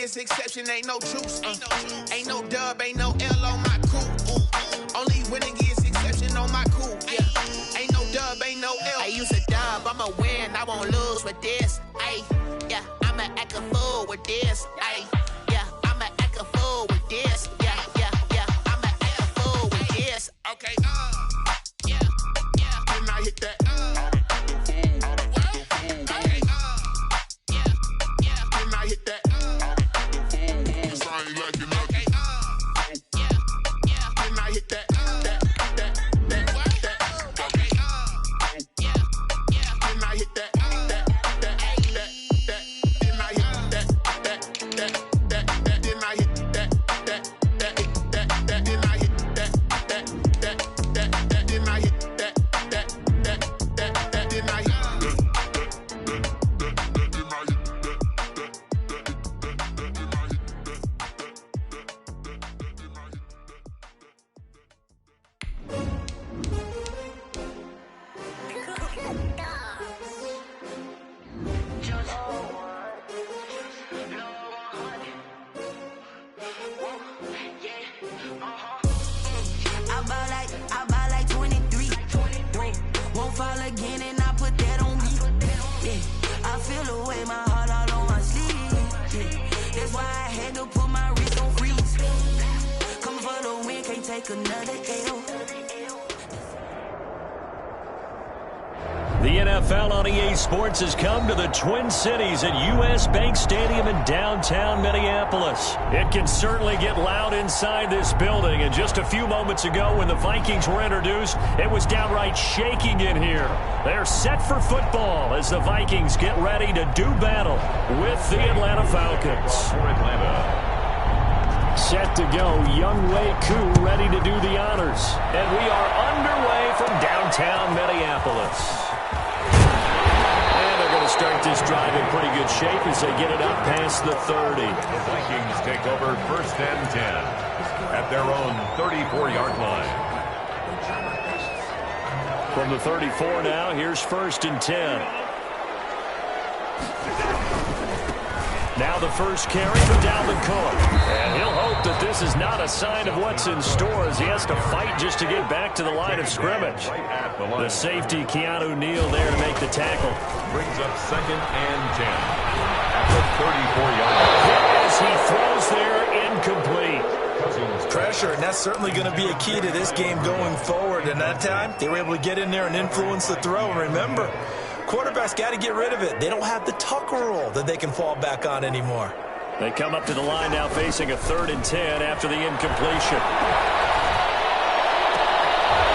is exception, ain't no truce. Ain't no dub, ain't no L on my coupe. Only winning is exception on my coupe. Yeah, ain't no dub, ain't no L. I use a dub, I'ma win, I won't lose with this. Ay, yeah, I'ma act a fool with this. Ay, yeah, I'ma act a fool with this. Yeah, yeah, yeah, I'ma act a fool with this. Okay, yeah, yeah. Then I hit that. The NFL on EA Sports has come to the Twin Cities at US Bank Stadium in downtown Minneapolis. It can certainly get loud inside this building, and just a few moments ago when the Vikings were introduced, it was downright shaking in here. They're set for football as the Vikings get ready to do battle with the Atlanta Falcons. For Atlanta. Set to go, Younghoe Koo ready to do the honors. And we are underway from downtown Minneapolis. Start this drive in pretty good shape as they get it up past the 30. The Vikings take over 1st and 10 at their own 34-yard line. From the 34 now, here's 1st and 10. Now the first carry for Dalvin Cook. And he'll hope that this is not a sign of what's in store as he has to fight just to get back to the line of scrimmage. The safety, Keanu Neal, there to make the tackle. Brings up 2nd and 10 at the 34-yard line. As he throws there, incomplete. Pressure, and that's certainly going to be a key to this game going forward. And that time, they were able to get in there and influence the throw. And remember, quarterbacks got to get rid of it. They don't have the Tucker rule that they can fall back on anymore. They come up to the line now facing a 3rd and 10 after the incompletion.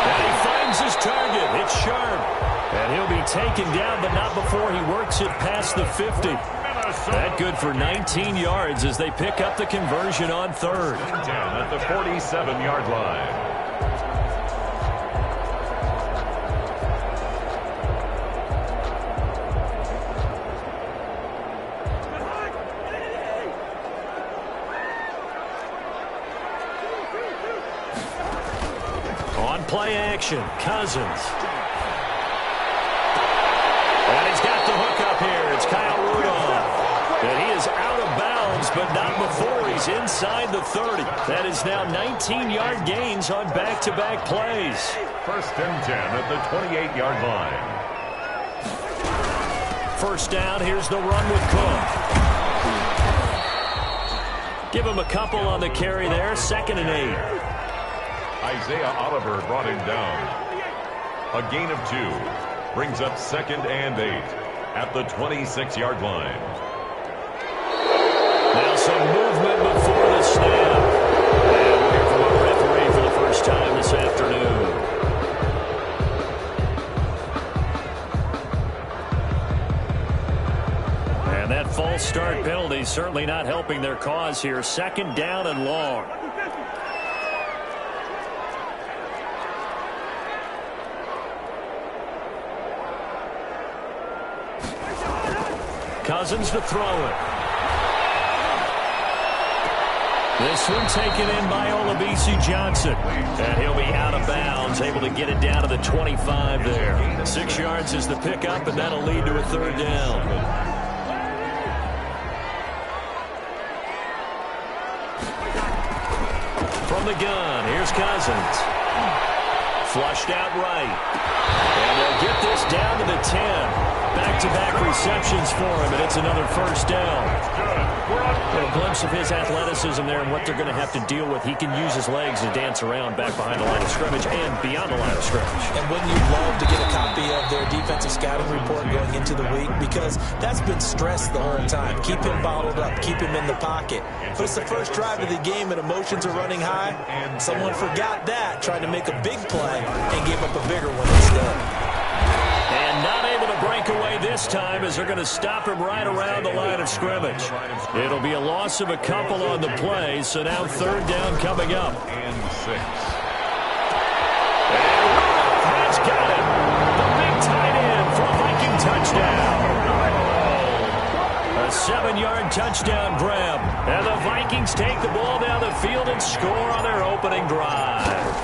And he finds his target. It's Sharp. And he'll be taken down, but not before he works it past the 50. That good for 19 yards as they pick up the conversion on 3rd. Down at the 47-yard line. On play action, Cousins. And he's got the hook up here. It's Kyle Rudolph. And he is out of bounds, but not before he's inside the 30. That is now 19-yard gains on back-to-back plays. 1st and 10 at the 28-yard line. 1st down, here's the run with Cook. Give him a couple on the carry there. 2nd and 8. Isaiah Oliver brought him down. A gain of 2. Brings up 2nd and 8 at the 26-yard line. Now some movement before the snap. And we'll hear from our referee for the first time this afternoon. And that false start penalty certainly not helping their cause here. 2nd down and long. Cousins to throw it. This one taken in by Olabisi Johnson. And he'll be out of bounds, able to get it down to the 25 there. 6 yards is the pickup, and that'll lead to a 3rd down. from the gun. Here's Cousins. Flushed out right. And they'll get this down to the 10. Back-to-back receptions for him, and it's another first down. A glimpse of his athleticism there and what they're going to have to deal with. He can use his legs to dance around back behind the line of scrimmage and beyond the line of scrimmage. And wouldn't you love to get a copy of their defensive scouting report going into the week? Because that's been stressed the whole time. Keep him bottled up. Keep him in the pocket. But it's the first drive of the game and emotions are running high. Someone forgot that, tried to make a big play and gave up a bigger one instead. And not able to break away this time as they're going to stop him right around the line of scrimmage. It'll be a loss of a couple on the play, so now third down coming up. And 6. And that's got it. The big tight end for a Viking touchdown. A 7-yard touchdown grab. And the Vikings take the ball down the field and score on their opening drive.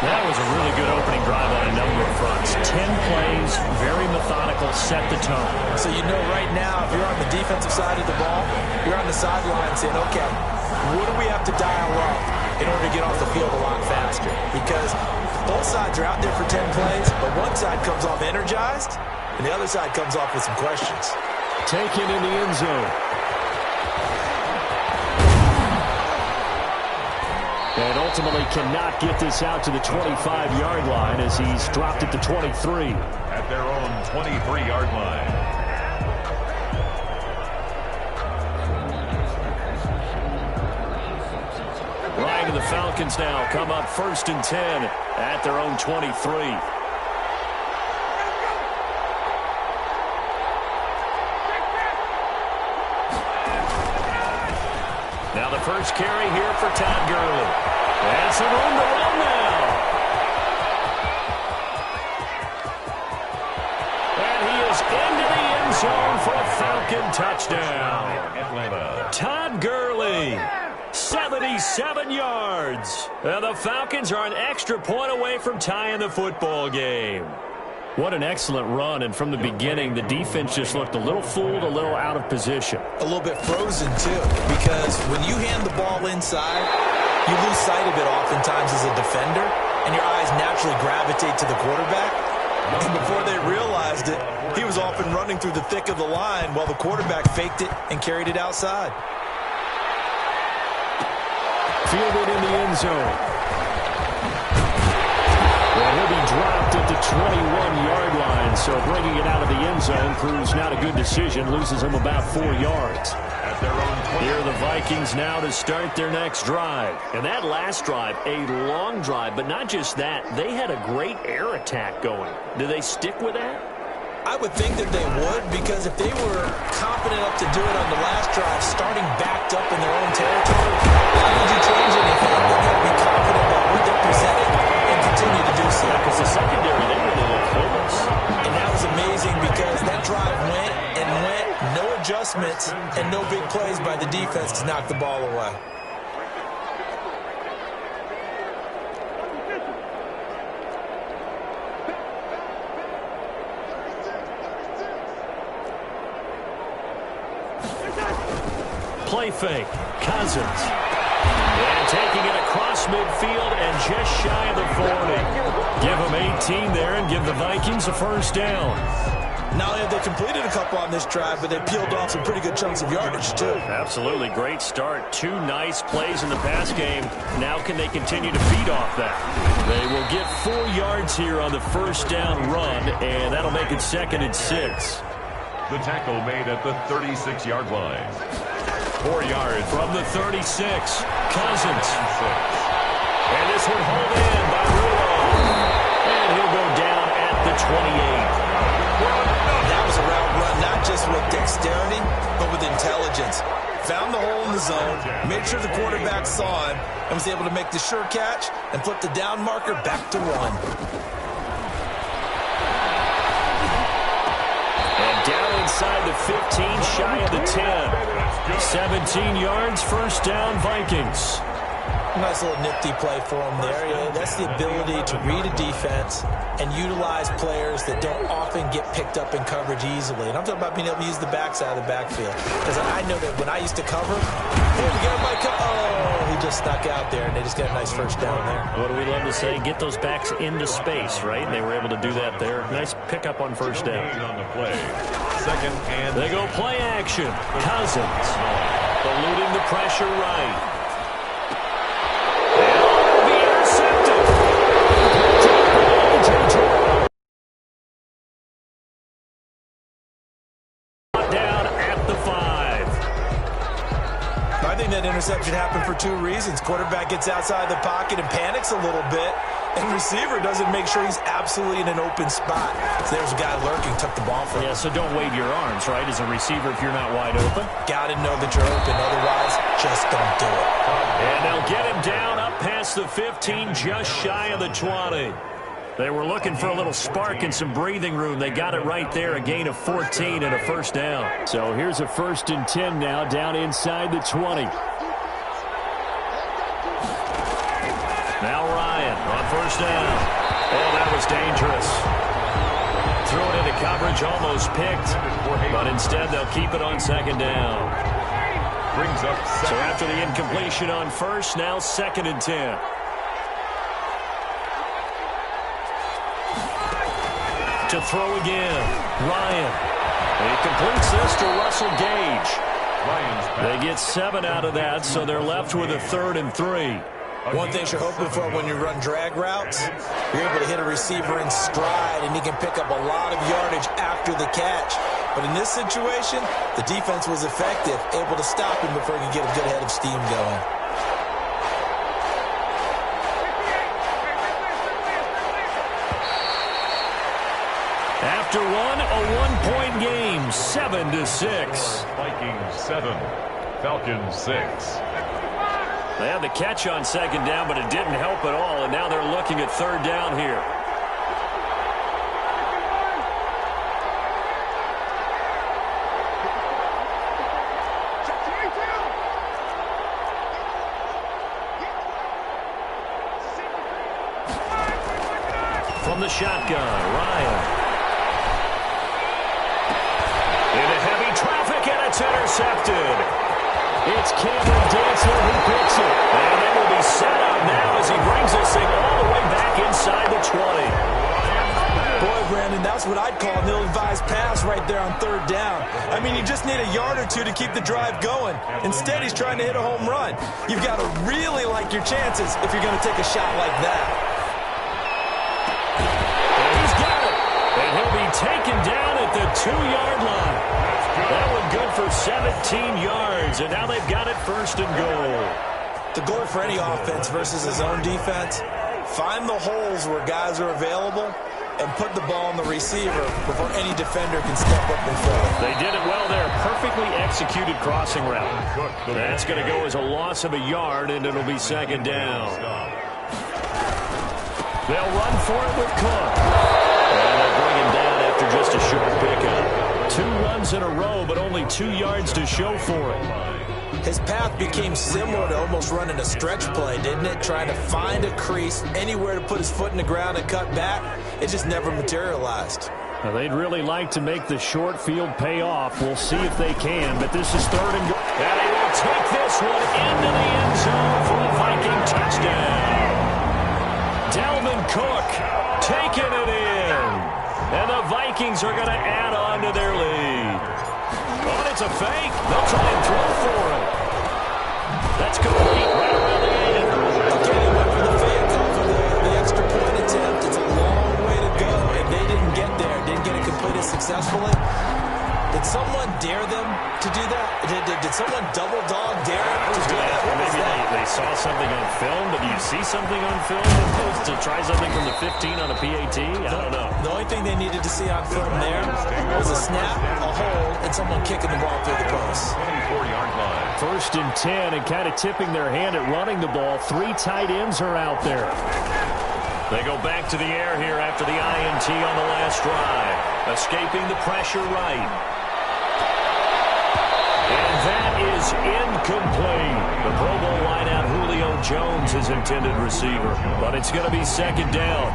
That was a really good opening drive on a number of fronts. 10 plays, very methodical, set the tone. So you know right now, if you're on the defensive side of the ball, you're on the sideline saying, okay, what do we have to dial up in order to get off the field a lot faster? Because both sides are out there for 10 plays, but one side comes off energized, and the other side comes off with some questions. Taken in the end zone. And ultimately cannot get this out to the 25-yard line as he's dropped it to 23. At their own 23-yard line. Right, and the Falcons now come up 1st and 10 at their own 23. Now the first carry here for Todd Gurley. And some room to run now. And he is into the end zone for a Falcon touchdown. Atlanta. Todd Gurley, 77 yards. And the Falcons are an extra point away from tying the football game. What an excellent run, and from the beginning, the defense just looked a little fooled, a little out of position. A little bit frozen, too, because when you hand the ball inside, you lose sight of it oftentimes as a defender, and your eyes naturally gravitate to the quarterback. And before they realized it, he was off and running through the thick of the line while the quarterback faked it and carried it outside. Fielded in the end zone. Well, he'll be dropped at the 21-yard line, so bringing it out of the end zone proves not a good decision, loses him about 4 yards. At their own 20. Here are the Vikings now to start their next drive. And that last drive, a long drive, but not just that, they had a great air attack going. Do they stick with that? I would think that they would, because if they were confident enough to do it on the last drive, starting backed up in their own territory, why would you change anything? They're going to be confident about what they're presenting and continue to do so. Because the secondary, they really look close. And that was amazing because that drive went and went, no adjustments and no big plays by the defense to knock the ball away. Play fake. Cousins. And taking it across midfield and just shy of the 40. Give them 18 there and give the Vikings a first down. Not only have they completed a couple on this drive, but they peeled off some pretty good chunks of yardage, too. Absolutely. Great start. 2 nice plays in the pass game. Now can they continue to feed off that? They will get 4 yards here on the first down run, and that'll make it 2nd and 6. The tackle made at the 36-yard line. 4 yards from the 36. Cousins. And this one hauled in by Veorraaa. And he'll go down at the 28. That was a route run, not just with dexterity, but with intelligence. Found the hole in the zone, made sure the quarterback saw him, and was able to make the sure catch and flip the down marker back to 1. Down inside the 15, shy of the 10. 17 yards, first down, Vikings. Nice little nifty play for him there. Yeah, that's the ability to read a defense and utilize players that don't often get picked up in coverage easily. And I'm talking about being able to use the backside of the backfield. Because I know that when I used to cover, hey, we got Mike. Oh, he just snuck out there, and they just got a nice first down there. What do we love to say? Get those backs into space, right? And they were able to do that there. Nice pickup on first down. On the play. Second and they go play action. Cousins eluding the pressure right. Down at the 5. I think that interception happened for 2 reasons. Quarterback gets outside the pocket and panics a little bit, and receiver doesn't make sure he's absolutely in an open spot. So there's a guy lurking, took the ball from him. Yeah, so don't wave your arms, right, as a receiver if you're not wide open. Got to know that you're open. Otherwise, just don't do it. And they'll get him down up past the 15, just shy of the 20. They were looking for a little spark and some breathing room. They got it right there, a gain of 14 and a first down. So here's a 1st and 10 now, down inside the 20. Now Ryan on first down. Oh, that was dangerous. Threw it into coverage, almost picked, but instead they'll keep it on 2nd down. Brings up second. So after the incompletion on first, now 2nd and 10. To throw again. Ryan. He completes this to Russell Gage. They get 7 out of that, so they're left with a 3rd and 3. One thing you're hoping for when you run drag routes, you're able to hit a receiver in stride, and he can pick up a lot of yardage after the catch. But in this situation, the defense was effective, able to stop him before he could get a good head of steam going. After one, a one-point game, 7-6. Vikings 7, Falcons 6. They had the catch on 2nd down, but it didn't help at all, and now they're looking at 3rd down here. From the shotgun, Ryan. Into heavy traffic, and it's intercepted. It's Cameron Dantzler who picks it. And they will be set up now as he brings this thing all the way back inside the 20. Boy, Brandon, that's what I'd call an ill-advised pass right there on 3rd down. I mean, you just need a yard or 2 to keep the drive going. Instead, he's trying to hit a home run. You've got to really like your chances if you're going to take a shot like that. And he's got it. And he'll be taken down at the 2-yard line. That one good for 17 yards, and now they've got it 1st and goal. The goal for any offense versus his own defense, find the holes where guys are available and put the ball on the receiver before any defender can step up and fill it. They did it well there. Perfectly executed crossing route. That's going to go as a loss of a yard, and it'll be 2nd down. They'll run for it with Cook. And they'll bring him down after just a short pickup. 2 runs in a row, but only 2 yards to show for it. His path became similar to almost running a stretch play, didn't it? Trying to find a crease, anywhere to put his foot in the ground and cut back. It just never materialized. Now, they'd really like to make the short field pay off. We'll see if they can, but this is 3rd and goal. And he will take this one into the end zone for a Viking touchdown. Dalvin Cook taking it in. And the Vikings are going to add on to their lead. Oh, it's a fake. They'll try and throw for it. That's complete right around the 8. Okay, they went for the fake off of the extra point attempt. It's a long way to go, and they didn't get there. Didn't get it completed successfully. Did someone dare them to do that? Did someone double dog dare them to do that? Maybe they saw something on film, but do you see something on film to try something from the 15 on a PAT? I don't know. The only thing they needed to see on film there was a snap, a hold, and someone kicking the ball through the post. 24-yard line. 1st and 10, and kind of tipping their hand at running the ball. 3 tight ends are out there. They go back to the air here after the INT on the last drive. Escaping the pressure right. And that is incomplete. The Pro Bowl wideout Julio Jones, his intended receiver. But it's going to be second down.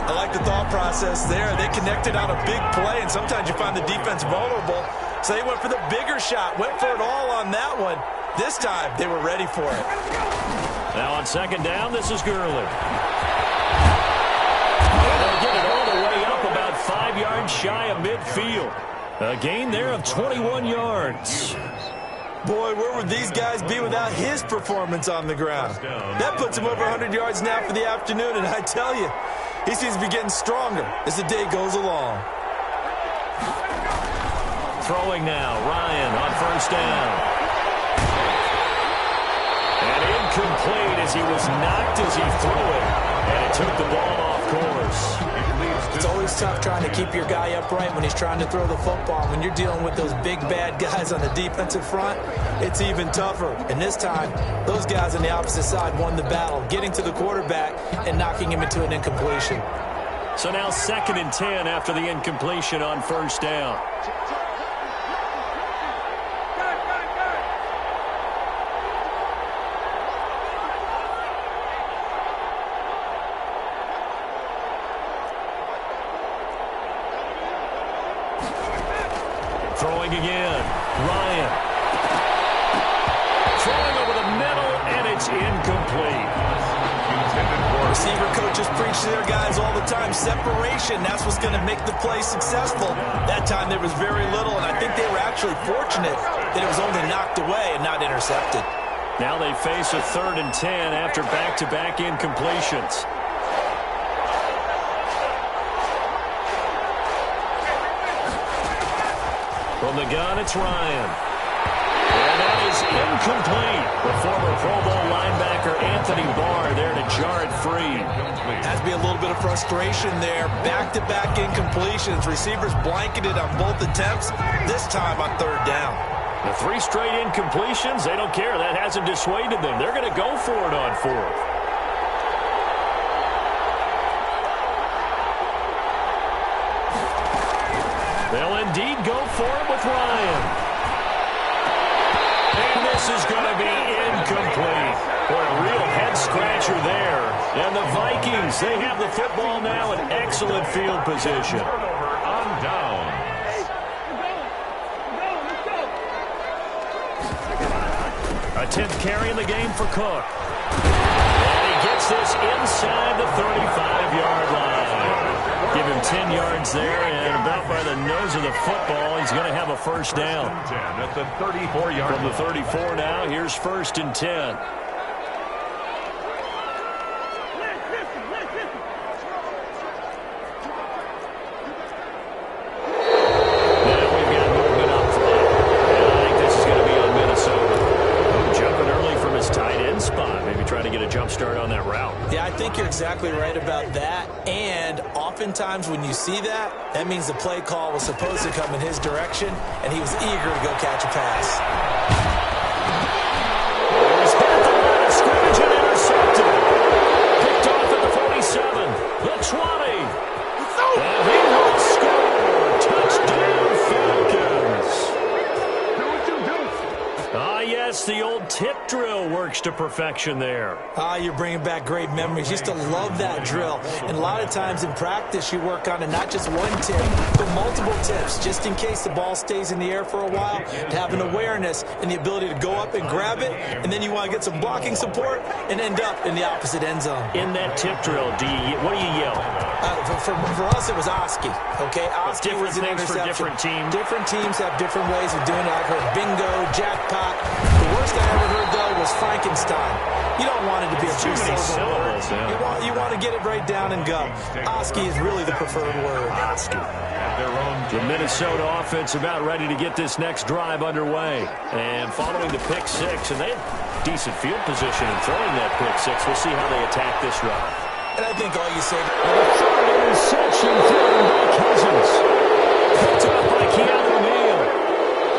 I like the thought process there. They connected on a big play, and sometimes you find the defense vulnerable. So they went for the bigger shot, went for it all on that one. This time, they were ready for it. Now on second down, this is Gurley. They'll get it all the way up about 5 yards shy of midfield. A gain there of 21 yards. Boy, where would these guys be without his performance on the ground? That puts him over 100 yards now for the afternoon, and I tell you, he seems to be getting stronger as the day goes along. Throwing now, Ryan on first down. And incomplete as he was knocked as he threw it. And it took the ball off course. It's always tough trying to keep your guy upright when he's trying to throw the football. When you're dealing with those big, bad guys on the defensive front, it's even tougher. And this time, those guys on the opposite side won the battle, getting to the quarterback and knocking him into an incompletion. So now 2nd and 10 after the incompletion on first down. Throwing again, Ryan. Throwing over the middle, and it's incomplete. Receiver coaches preach to their guys all the time. Separation, that's what's going to make the play successful. That time there was very little, and I think they were actually fortunate that it was only knocked away and not intercepted. Now they face a 3rd and 10 after back-to-back incompletions. From the gun, it's Ryan. And that is incomplete. The former Pro Bowl linebacker Anthony Barr there to jar it free. Has to be a little bit of frustration there. Back-to-back incompletions. Receivers blanketed on both attempts, this time on 3rd down. The 3 straight incompletions, they don't care. That hasn't dissuaded them. They're going to go for it on 4th. They'll indeed go for it with Ryan. And this is going to be incomplete. Boy, a real head-scratcher there. And the Vikings, they have the football now in excellent field position. Turnover on down. A 10th carry in the game for Cook. And he gets this inside the 35-yard line. Give him 10 yards there, and about by the nose of the football, he's going to have a first down. 10 at the 34-yard line. From the 34 now, here's 1st and 10. Start on that route. Yeah, I think you're exactly right about that. And oftentimes when you see that, that means the play call was supposed to come in his direction, and he was eager to go catch a pass. He's hit at the line of scrimmage and intercepted. Picked off at the 47, the 20. And he will score. Touchdown, Falcons. Ah, yes, the old tip drill works to perfection there. You're bringing back great memories. Used to love that drill. And a lot of times in practice, you work on it, not just one tip, but multiple tips, just in case the ball stays in the air for a while, to have an awareness and the ability to go up and grab it, and then you want to get some blocking support and end up in the opposite end zone. In that tip drill, what do you yell? For us, it was Oski. Okay, Oski was an interception. For different teams. Different teams have different ways of doing it. I've heard bingo, jackpot. The worst I ever heard, though, was Frankenstein. You don't want it to be a two-syllable word. Yeah. You want to get it right down and go. Oski is really the preferred word. Oski. The Minnesota offense about ready to get this next drive underway. And following the pick six, and they had decent field position in throwing that pick six. We'll see how they attack this drive. And I think all you said. The third interception thrown by Cousins. Picked up by Keanu Neal.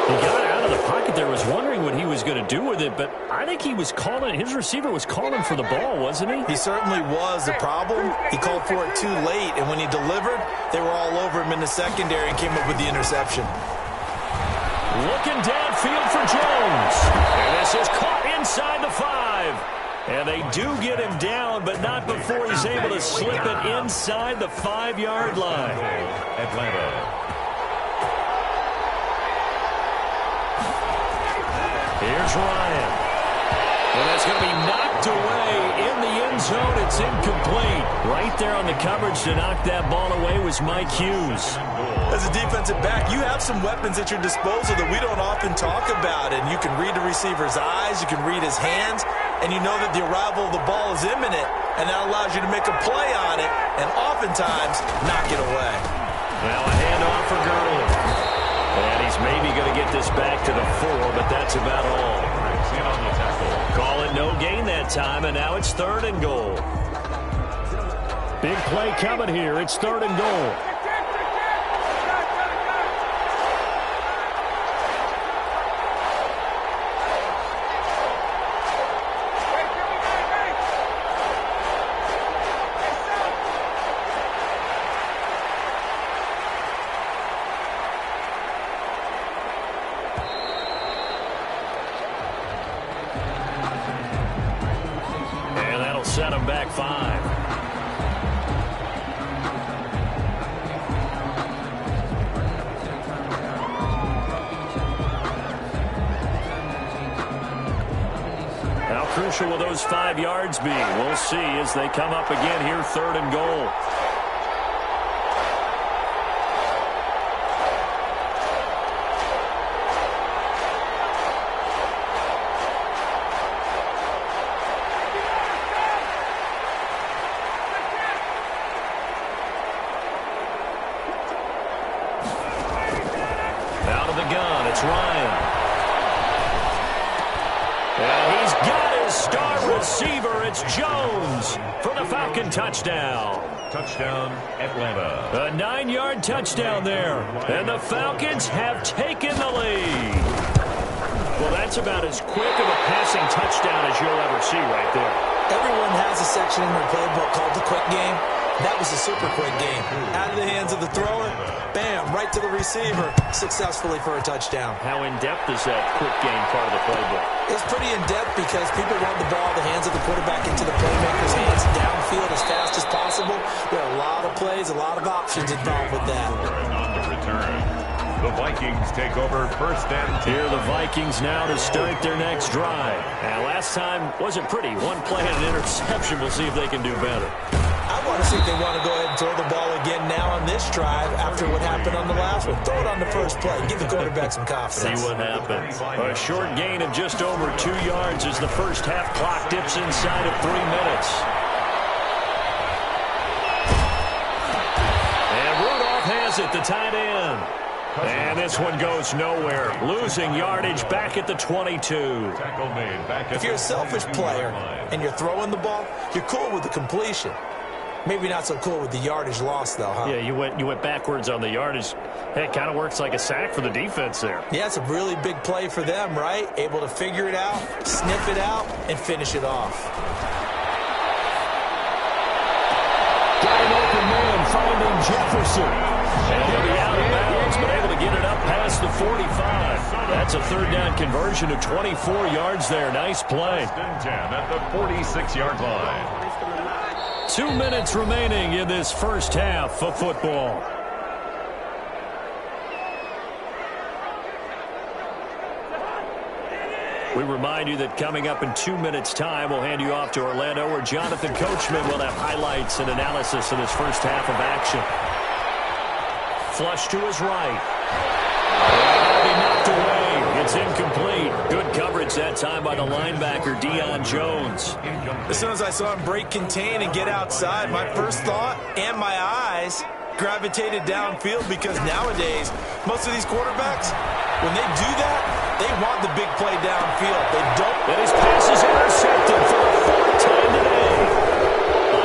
He got out of the pocket there, was wondering what he was going to do with it, but I think he was calling, his receiver was calling for the ball, wasn't he? He certainly was. The problem, he called for it too late, and when he delivered, they were all over him in the secondary and came up with the interception. Looking downfield for Jones. And this is caught inside the 5. And they do get him down, but not before he's able to slip it inside the 5-yard line. Atlanta. Here's Ryan. And that's going to be knocked away in the end zone. It's incomplete. Right there on the coverage to knock that ball away was Mike Hughes. As a defensive back, you have some weapons at your disposal that we don't often talk about. And you can read the receiver's eyes, you can read his hands, and you know that the arrival of the ball is imminent, and that allows you to make a play on it and oftentimes knock it away. Now a handoff for Gurley. And he's maybe going to get this back to the 4, but that's about all. Call it no gain that time, and now it's 3rd and goal. Big play coming here. It's 3rd and goal. Set him back 5. How crucial will those 5 yards be? We'll see as they come up again here, 3rd and goal. It's Ryan. And he's got his star receiver. It's Jones for the Falcon touchdown. Touchdown, Atlanta. A 9-yard touchdown there. And the Falcons have taken the lead. Well, that's about as quick of a passing touchdown as you'll ever see right there. Everyone has a section in their playbook called the quick game. That was a super quick game. Out of the hands of the thrower, bam, right to the receiver, successfully for a touchdown. How in-depth is that quick game part of the playbook? It's pretty in-depth because people want the ball in the hands of the quarterback into the playmaker's hands downfield as fast as possible. There are a lot of plays, a lot of options involved with that. On the return, the Vikings take over 1st and 10. Here are the Vikings now to start their next drive. Now, last time wasn't pretty. One play and an interception. We'll see if they can do better. I want to see if they want to go ahead and throw the ball again now on this drive after what happened on the last one. Throw it on the first play. Give the quarterback some confidence. See what happens. A short gain of just over 2 yards as the first half clock dips inside of 3 minutes. And Rudolph has it, the tight end. And this one goes nowhere. Losing yardage back at the 22. If you're a selfish player and you're throwing the ball, you're cool with the completion. Maybe not so cool with the yardage loss, though, huh? Yeah, you went backwards on the yardage. Hey, it kind of works like a sack for the defense there. Yeah, it's a really big play for them, right? Able to figure it out, sniff it out, and finish it off. Got an open man finding Jefferson. And he'll be out of bounds, but able to get it up past the 45. That's a 3rd down conversion of 24 yards there. Nice play. 1st and 10 at the 46-yard line. 2 minutes remaining in this first half of football. We remind you that coming up in 2 minutes' time, we'll hand you off to Orlando, where Jonathan Coachman will have highlights and analysis of this first half of action. Flush to his right. That'll be knocked away. It's incomplete. Good coverage that time by the linebacker, Deion Jones. As soon as I saw him break contain and get outside, my first thought and my eyes gravitated downfield, because nowadays, most of these quarterbacks, when they do that, they want the big play downfield. They don't. And his pass is intercepted for the 4th time today.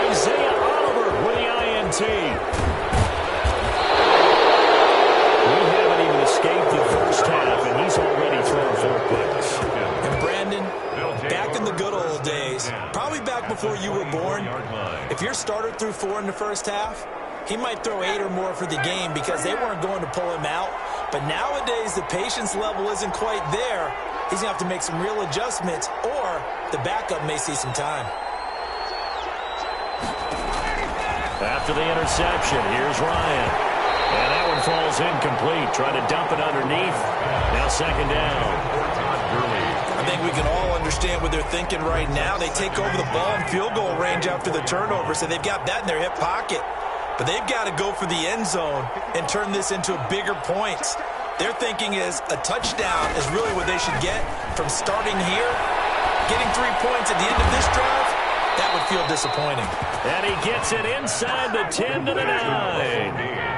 Isaiah Oliver with the INT. We haven't even escaped the first half, and he's already thrown 4 picks. And Brandon, back in the good old days, probably back before you were born, if your starter threw 4 in the first half, he might throw 8 or more for the game because they weren't going to pull him out. But nowadays, the patience level isn't quite there. He's going to have to make some real adjustments, or the backup may see some time. After the interception, here's Ryan. And that one falls incomplete. Trying to dump it underneath. Now second down. I think we can all understand what they're thinking right now. They take over the ball in field goal range after the turnover, so they've got that in their hip pocket. But they've got to go for the end zone and turn this into bigger points. Their thinking is a touchdown is really what they should get from starting here. Getting 3 points at the end of this drive, that would feel disappointing. And he gets it inside the 10 to the 9.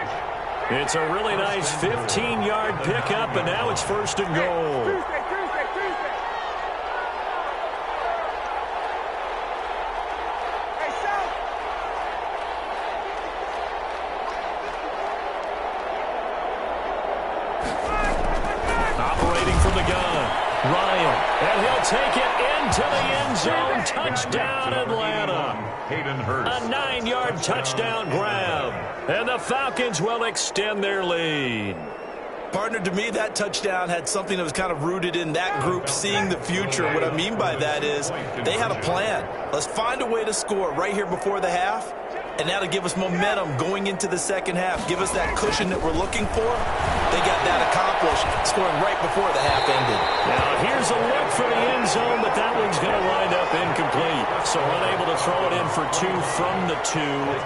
It's a really nice 15-yard pickup, and now it's first and goal. Operating from the gun, Ryan, and he'll take it into the end zone. Touchdown, Atlanta. A 9-yard touchdown grab, and the Falcons will extend their lead. Partner, to me, that touchdown had something that was kind of rooted in that group seeing the future. What I mean by that is they had a plan. Let's find a way to score right here before the half, and that'll give us momentum going into the second half. Give us that cushion that we're looking for. They got that accomplished, scoring right before the half ended. Now here's a look for the end zone, but that one's going to wind up incomplete. So unable to throw it in for 2 from the 2.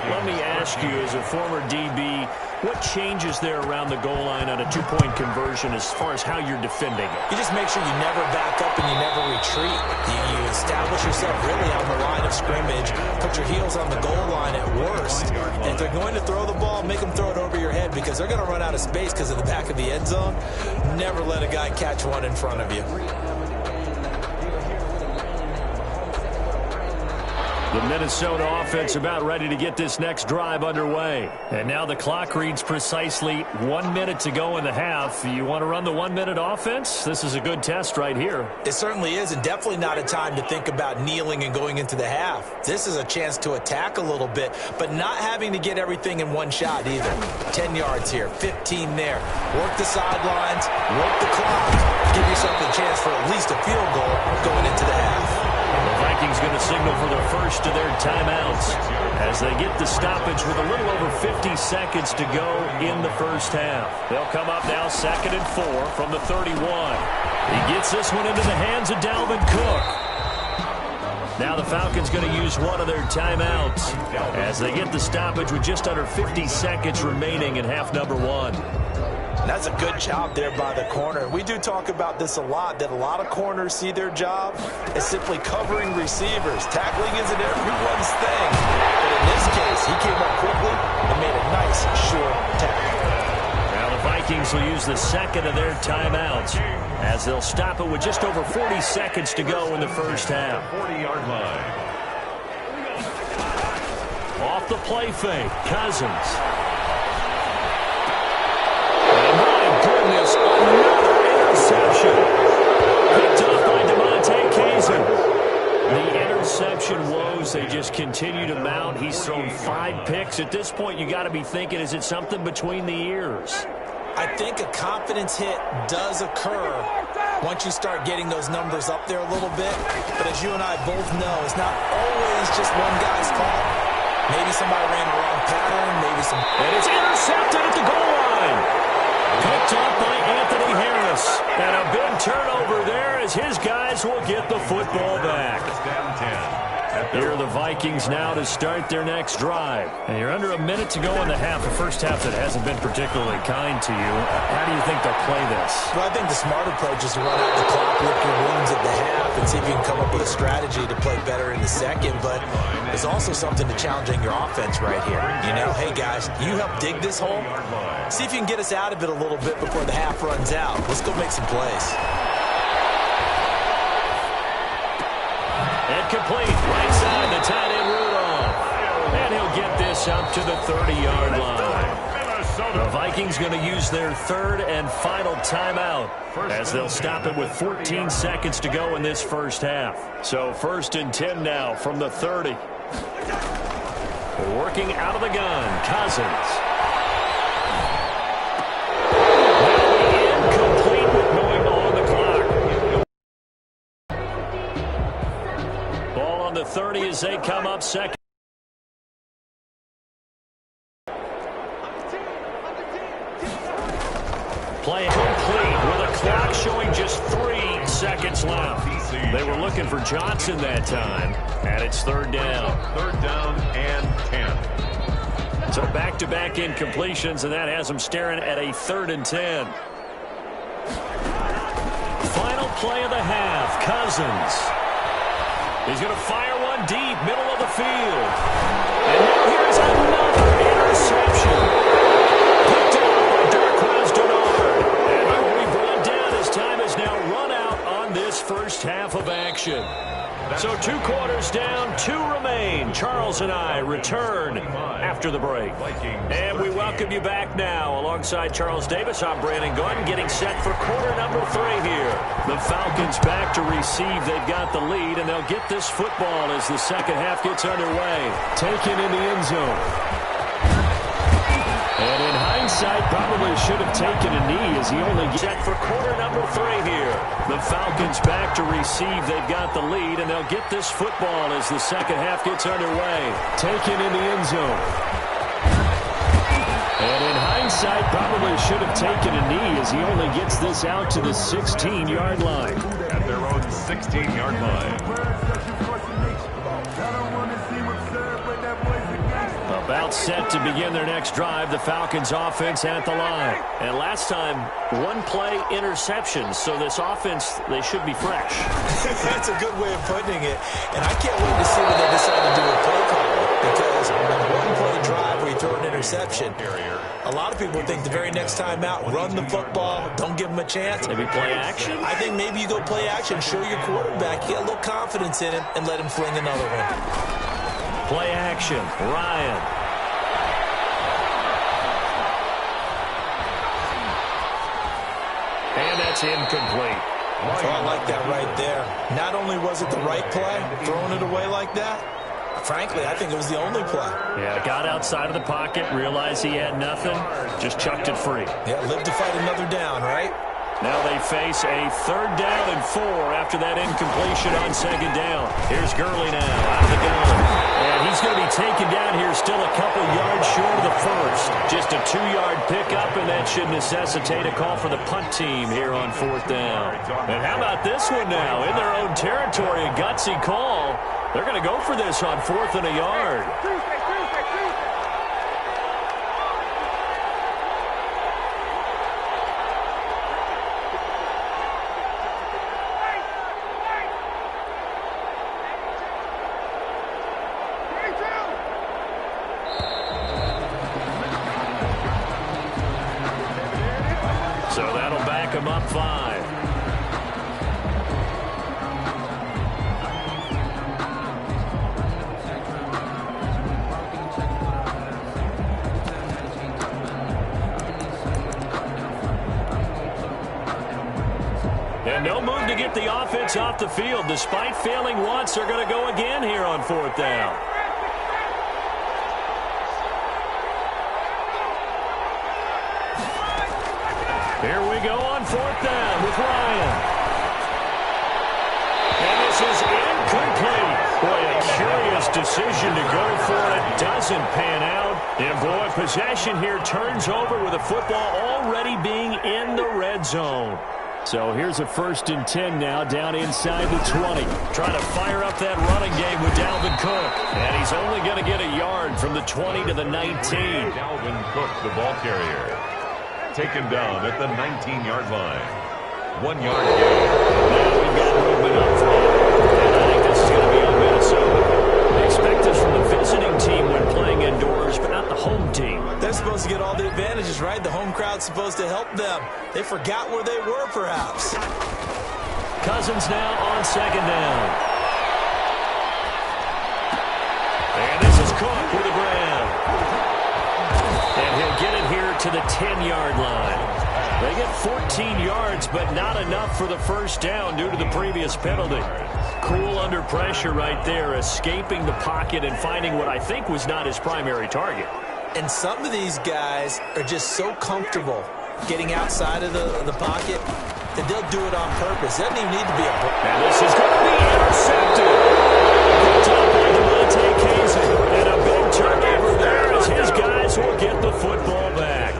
Let me ask you, as a former DB, what changes there around the goal line on a 2-point conversion as far as how you're defending it? You just make sure you never back up and you never retreat. You establish yourself really on the line of scrimmage, put your heels on the goal line at worst. And if they're going to throw the ball, make them throw it over your head because they're going to run out of space because of the back of the end zone. Never let a guy catch one in front of you. The Minnesota offense about ready to get this next drive underway. And now the clock reads precisely 1 minute to go in the half. You want to run the 1-minute offense? This is a good test right here. It certainly is, and definitely not a time to think about kneeling and going into the half. This is a chance to attack a little bit, but not having to get everything in one shot either. 10 yards here, 15 there. Work the sidelines, work the clock. Give yourself a chance for at least a field goal going into the half. The Vikings going to signal for the first of their timeouts as they get the stoppage with a little over 50 seconds to go in the first half. They'll come up now 2nd and 4 from the 31. He gets this one into the hands of Dalvin Cook. Now the Falcons going to use one of their timeouts as they get the stoppage with just under 50 seconds remaining in half number 1. That's a good job there by the corner. We do talk about this a lot, that a lot of corners see their job as simply covering receivers. Tackling isn't everyone's thing. But in this case, he came up quickly and made a nice, sure tackle. Now the Vikings will use the second of their timeouts as they'll stop it with just over 40 seconds to go in the first half. 40-yard line. Off the play fake, Cousins. Another interception. Picked off by DeMonte Kazin. The interception woes, they just continue to mount. He's thrown 5 picks. At this point, you got to be thinking, is it something between the ears? I think a confidence hit does occur once you start getting those numbers up there a little bit. But as you and I both know, it's not always just one guy's fault. Maybe somebody ran the wrong pattern, maybe some... And it's intercepted at the goal line. Picked up by Anthony Harris. And a big turnover there as his guys will get the football back. Here are the Vikings now to start their next drive. And you're under a minute to go in the half. The first half that hasn't been particularly kind to you. How do you think they'll play this? Well, I think the smart approach is to run out the clock, lick your wounds at the half, and see if you can come up with a strategy to play better in the second. But there's also something to challenging your offense right here. You know, hey, guys, you help dig this hole. See if you can get us out of it a little bit before the half runs out. Let's go make some plays. And complete, right side, the tight end Rudolph. And he'll get this up to the 30-yard line. The Vikings going to use their third and final timeout as they'll stop it with 14 seconds to go in this first half. So 1st and 10 now from the 30. Working out of the gun, Cousins. Incomplete with going on the clock. Ball on the 30 as they come up second. Play complete with a clock showing just 3 seconds left. They were looking for Johnson that time, and it's third down. Third down and 10. So back-to-back incompletions, and that has them staring at a 3rd and 10. Final play of the half, Cousins. He's going to fire one deep, middle of the field. And now here's another interception. Picked up by Darquez Denard. And he will be brought down as time is now run out on this first half of action. So 2 quarters down, 2 remain. Charles and I return after the break. And we welcome you back now. Alongside Charles Davis, I'm Brandon Gordon, getting set for quarter number 3 here. The Falcons back to receive. They've got the lead, and they'll get this football as the second half gets underway. Taken in the end zone. And in hindsight, probably should have taken a knee as he only gets set for quarter number 3 here. The Falcons back to receive. They've got the lead, and they'll get this football as the second half gets underway. Taken in the end zone. And in hindsight, probably should have taken a knee as he only gets this out to the 16-yard line. At their own 16-yard line. About set to begin their next drive, the Falcons offense at the line. And last time, 1-play interception, so this offense, they should be fresh. That's a good way of putting it. And I can't wait to see what they decide to do with play calling. Because on a 1-play drive where you throw an interception, a lot of people think the very next time out, run the football, don't give them a chance. Maybe play action? I think maybe you go play action, show your quarterback, get a little confidence in him, and let him fling another one. Play action, Ryan. And that's incomplete. Oh, I like that right there. Not only was it the right play, throwing it away like that, frankly, I think it was the only play. Yeah, got outside of the pocket, realized he had nothing, just chucked it free. Yeah, live to fight another down, right? Now they face a 3rd down and 4 after that incompletion on 2nd down. Here's Gurley now out of the gun. And he's going to be taken down here still a couple yards short of the first. Just a 2-yard pickup, and that should necessitate a call for the punt team here on 4th down. And how about this one now? In their own territory, a gutsy call. They're going to go for this on 4th and a yard. So that'll back them up 5. And no move to get the offense off the field. Despite failing once, they're going to go again here on 4th down. Here we go on 4th down with Ryan. And this is incomplete. Boy, a curious decision to go for it. Doesn't pan out. And boy, possession here turns over with the football already being in the red zone. So here's a 1st and 10 now down inside the 20. Trying to fire up that running game with Dalvin Cook. And he's only going to get a yard from the 20 to the 19. Dalvin Cook, the ball carrier. Taken down at the 19-yard line. 1-yard gain. Now we've got movement up front. And I think this is going to be on Minnesota. They expect this from the visiting team when playing indoors, but not the home team. They're supposed to get all the advantages, right? The home crowd's supposed to help them. They forgot where they were, perhaps. Cousins now on 2nd down. And this is Cook with a grab. And he'll get it here to the 10-yard line. They get 14 yards, but not enough for the first down due to the previous penalty. Cool under pressure right there, escaping the pocket and finding what I think was not his primary target. And some of these guys are just so comfortable getting outside of the pocket that they'll do it on purpose. It doesn't even need to be a break. And this is going to be intercepted. Picked up by Devontae Kazin. And a big turnover there as his guys will get the football back.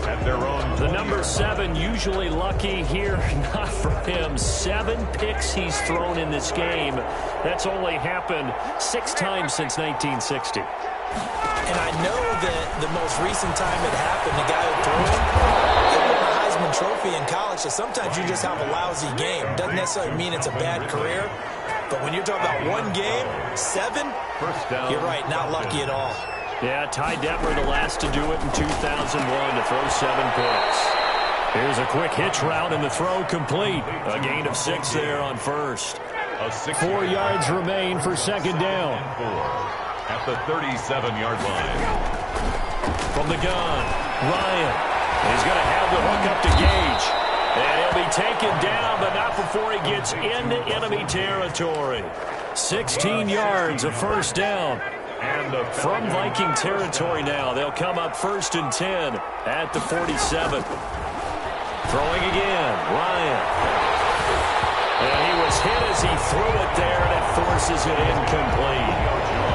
At their own. The number 7 usually lucky here. Not for him. 7 picks he's thrown in this game. That's only happened 6 times since 1960. And I know that the most recent time it happened, the guy who threw him, he won a Heisman Trophy in college, so sometimes you just have a lousy game. Doesn't necessarily mean it's a bad career, but when you're talking about one game, 7, you're right, not lucky at all. Yeah, Ty Detmer the last to do it in 2001 to throw 7 picks. Here's a quick hitch route and the throw complete. A gain of 6 there on first. 4 yards remain for second down. At the 37-yard line. From the gun, Ryan. He's going to have the hook up to Gage. And he'll be taken down, but not before he gets into enemy territory. 16 yards, a first down. And from Viking territory now, they'll come up 1st and 10 at the 47. Throwing again, Ryan. And he was hit as he threw it there, and it forces it incomplete.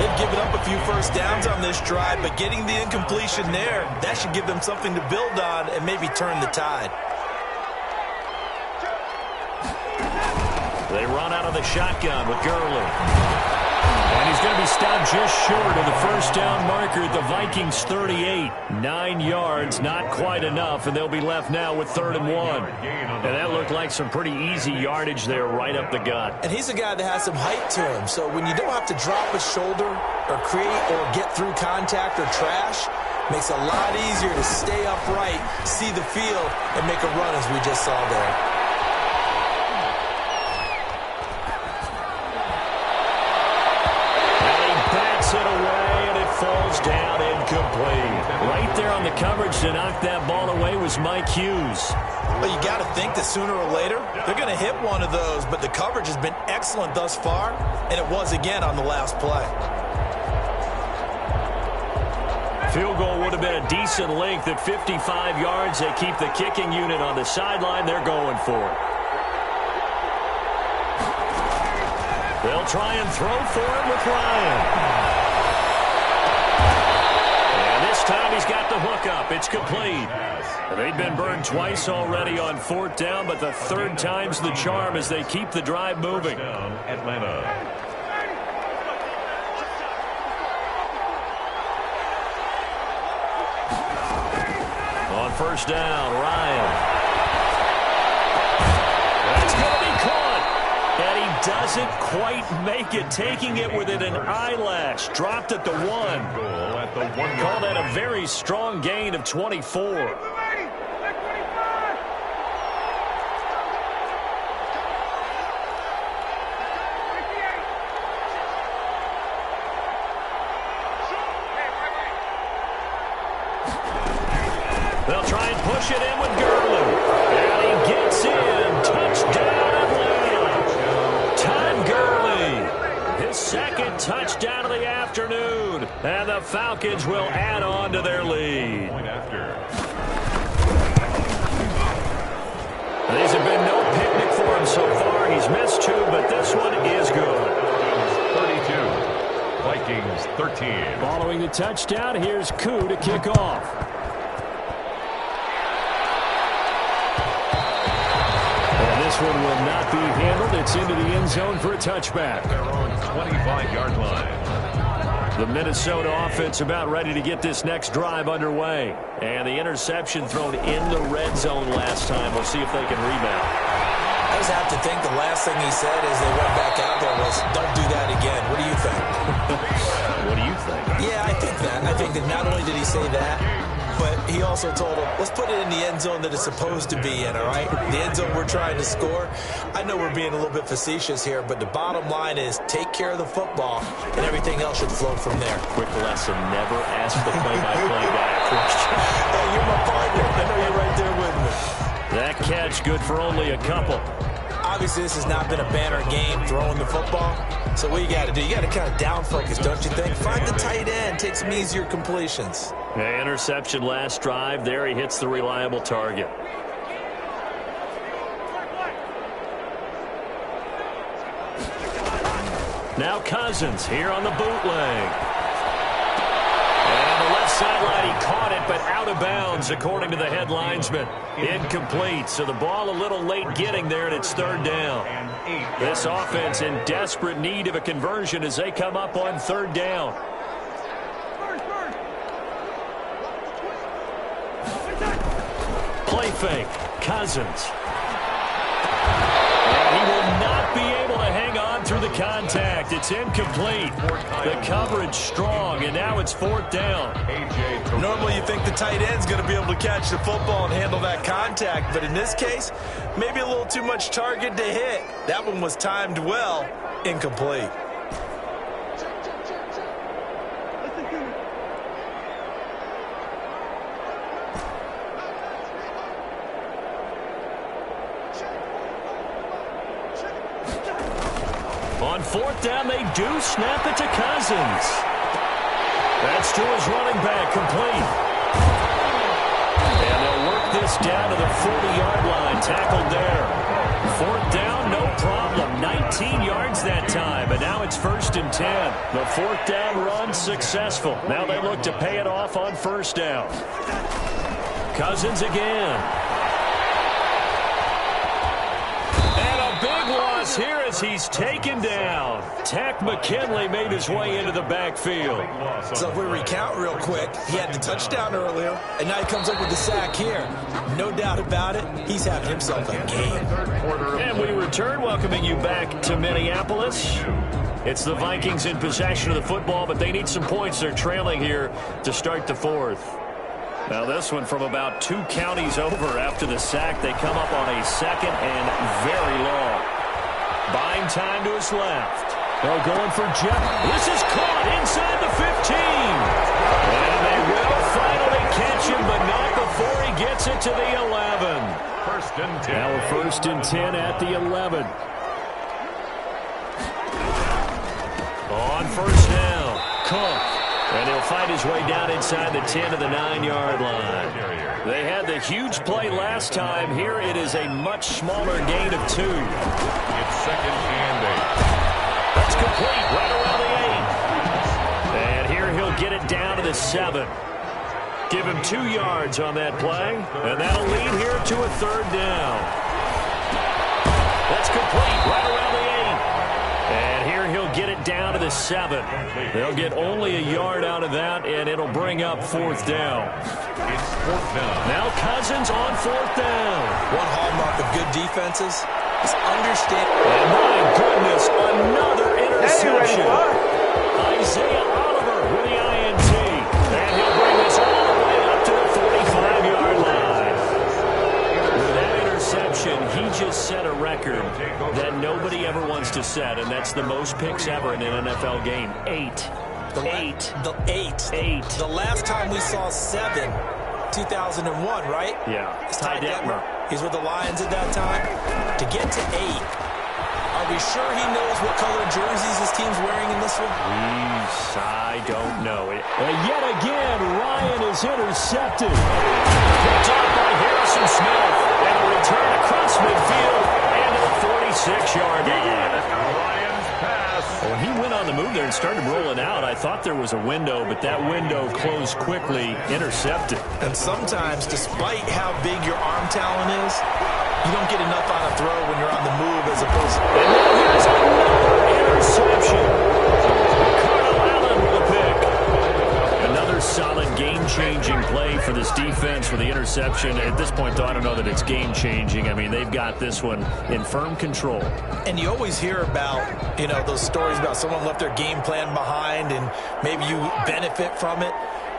They've given up a few first downs on this drive, but getting the incompletion there, that should give them something to build on and maybe turn the tide. They run out of the shotgun with Gurley. And he's going to be stopped just short of the first down marker at the Vikings 38. 9 yards, not quite enough, and they'll be left now with 3rd and 1. And that looked like some pretty easy yardage there right up the gut. And he's a guy that has some height to him, so when you don't have to drop a shoulder or create or get through contact or trash, makes it a lot easier to stay upright, see the field, and make a run as we just saw there. It away, and it falls down incomplete. Right there on the coverage to knock that ball away was Mike Hughes. Well, you got to think that sooner or later, they're going to hit one of those, but the coverage has been excellent thus far, and it was again on the last play. Field goal would have been a decent length at 55 yards. They keep the kicking unit on the sideline. They're going for it. They'll try and throw for it with Ryan. Time he's got the hook up. It's complete. They've been burned twice already on 4th down, but the 3rd time's the charm as they keep the drive moving. Atlanta. On 1st down, Ryan. That's going to be caught. And he doesn't quite make it, taking it within an eyelash. Dropped at the 1. Call that a very strong gain of 24. They'll try and push it in with Gurley. And he gets in. Touchdown, Atlanta. Todd Gurley. His 2nd touchdown of the afternoon. And the Falcons will add on to their lead. These have been no picnic for him so far. He's missed 2, but this one is good. 32. Vikings 13. Following the touchdown, here's Koo to kick off. And this one will not be handled. It's into the end zone for a touchback. Their own 25-yard line. The Minnesota offense about ready to get this next drive underway. And the interception thrown in the red zone last time. We'll see if they can rebound. I just have to think the last thing he said as they went back out there was, don't do that again. What do you think? What do you think? Yeah, I think that. I think that not only did he say that, but he also told him, let's put it in the end zone that it's supposed to be in, all right? The end zone we're trying to score. I know we're being a little bit facetious here, but the bottom line is take care of the football, and everything else should flow from there. Quick lesson, never ask the play-by-play guy a question. Hey, you're my partner. I know you're right there with me. That catch, good for only a couple. Obviously, this has not been a banner game throwing the football. So what you got to do, you got to kind of down focus, don't you think? Find the tight end, take some easier completions. Interception last drive. There he hits the reliable target. Now Cousins here on the bootleg. And the left sideline, he caught it, but out of bounds, according to the head linesman. Incomplete, so the ball a little late getting there, and it's third down. This offense in desperate need of a conversion as they come up on third down. Play fake, Cousins. And he will not be able to hang on through the contact. It's incomplete. The coverage strong, and now it's fourth down. Normally you think the tight end's going to be able to catch the football and handle that contact, but in this case, maybe a little too much target to hit. That one was timed well, incomplete. On fourth down, they do snap it to Cousins. That's to his running back, complete. And they'll work this down to the 40-yard line, tackled there. Fourth down, no problem. 19 yards that time, and now it's 1st and 10. The fourth down run successful. Now they look to pay it off on first down. Cousins again. Here as he's taken down. Tack McKinley made his way into the backfield. So if we recount real quick, he had the touchdown earlier, and now he comes up with the sack here. No doubt about it, he's having himself a game. And we return, welcoming you back to Minneapolis. It's the Vikings in possession of the football, but they need some points. They're trailing here to start the fourth. Now this one from about 2 counties over after the sack. They come up on a 2nd and very long. Buying time to his left. They're going for Jeff. This is caught inside the 15. And they will finally catch him, but not before he gets it to the 11. 1st and 10. Now a 1st and 10 at the 11. On first down, Cook. And he'll find his way down inside the 10 to the 9-yard line. They had the huge play last time. Here it is a much smaller gain of 2. It's 2nd and 8. That's complete right around the 8. And here he'll get it down to the 7. Give him 2 yards on that play. And that'll lead here to a 3rd down. That's complete right around the 8. And here he'll get it down to the 7. They'll get only a yard out of that, and it'll bring up 4th down. It's 4th down. Now Cousins on 4th down. One hallmark of good defenses is understanding. And my goodness, another interception. Isaiah Oliver with the INT. And he'll bring this all the way up to the 45-yard line. With that interception, he just set a record that nobody ever wants to set, and that's the most picks ever in an NFL game. 8. The 8. The last time we saw 7, 2001, right? Yeah. It's Ty Detmer. He's with the Lions at that time. To get to 8, are we sure he knows what color jerseys his team's wearing in this one? I don't know. And yet again, Ryan is intercepted. Picked off by Harrison Smith. And a return across midfield and to the 46-yard line. Lions pass. When he went on the move there and started rolling out, I thought there was a window, but that window closed quickly, intercepted. And sometimes, despite how big your arm talent is, you don't get enough on a throw when you're on the move as opposed to... And now here's another interception. Carl Allen with a pick. Another solid game-changing play for this defense for the interception. At this point, though, I don't know that it's game-changing. I mean, they've got this one in firm control. And you always hear about, you know, those stories about someone left their game plan behind and maybe you benefit from it.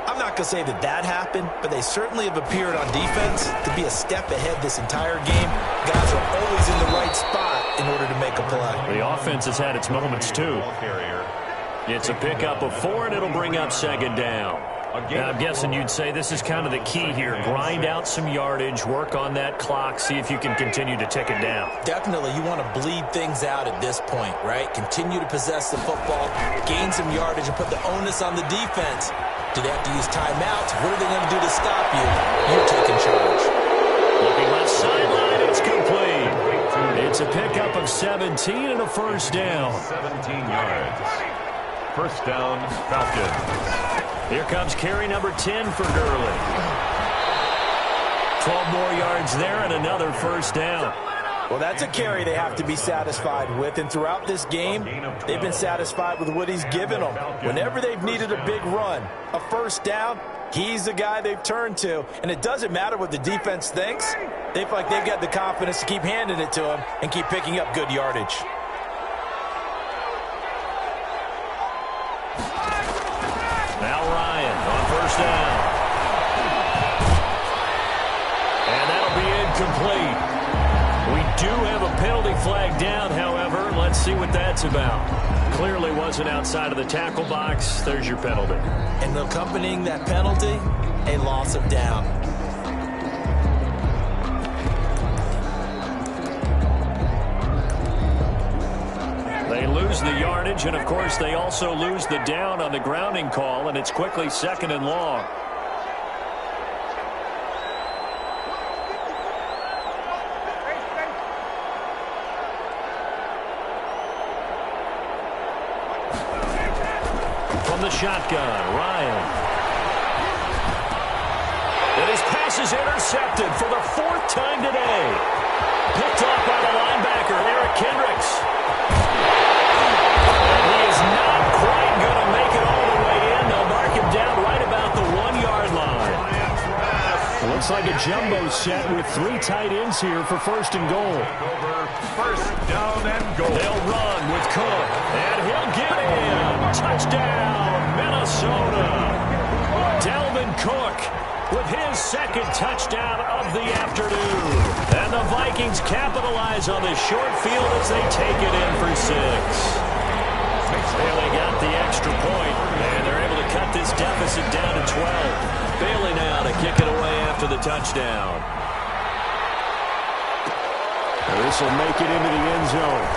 I'm not going to say that that happened, but they certainly have appeared on defense to be a step ahead this entire game. Guys are always in the right spot in order to make a play. The offense has had its moments, too. It's a pickup of 4, and it'll bring up 2nd down. Now, I'm guessing you'd say this is kind of the key here. Grind out some yardage, work on that clock, see if you can continue to tick it down. Definitely, you want to bleed things out at this point, right? Continue to possess the football, gain some yardage, and put the onus on the defense. Do they have to use timeouts? What are they going to do to stop you? You're taking charge. Looking left sideline, it's complete. It's a pickup of 17 and a first down. 17 yards. First down, Falcons. Here comes carry number 10 for Gurley. 12 more yards there and another first down. Well, that's a carry they have to be satisfied with, and throughout this game, they've been satisfied with what he's given them. Whenever they've needed a big run, a first down, he's the guy they've turned to, and it doesn't matter what the defense thinks. They feel like they've got the confidence to keep handing it to him and keep picking up good yardage. Now Ryan on first down. And that'll be incomplete. We do have a penalty flag down, however. Let's see what that's about. Clearly wasn't outside of the tackle box. There's your penalty. And accompanying that penalty, a loss of down. They lose the yardage, and of course they also lose the down on the grounding call, and it's quickly second and long. From the shotgun, Ryan. And his pass is intercepted for the fourth time today. Picked off by the linebacker, Eric Kendricks. And he is not quite going to make it all the way in. They'll mark him down right about the 1-yard line. Looks like a jumbo set with 3 tight ends here for first and goal. First down and goal. They'll run with Cook, and he'll get in. Touchdown, Minnesota. Dalvin Cook with his second touchdown of the afternoon. And the Vikings capitalize on this short field as they take it in for 6. Bailey got the extra point, and they're able to cut this deficit down to 12. Bailey now to kick it away after the touchdown. This will make it into the end zone.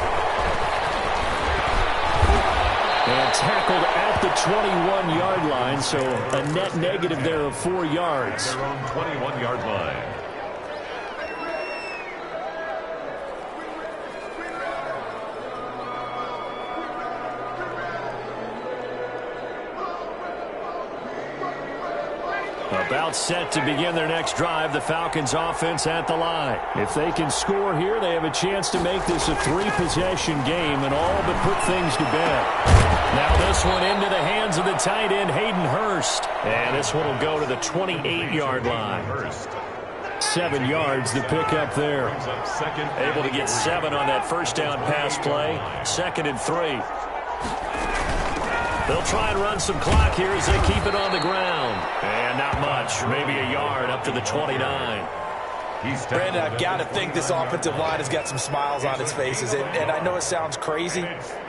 And tackled at the 21-yard line, so a net negative there of 4 yards. Their own 21-yard line. About set to begin their next drive, the Falcons offense at the line. If they can score here, they have a chance to make this a 3-possession game and all but put things to bed. Now this one into the hands of the tight end, Hayden Hurst. And this one will go to the 28-yard line. 7 yards to pick up there. Able to get 7 on that first down pass play. 2nd and 3. They'll try and run some clock here as they keep it on the ground. And not much, maybe a yard up to the 29. Brandon, I've got to think this offensive line has got some smiles on its faces. And I know it sounds crazy,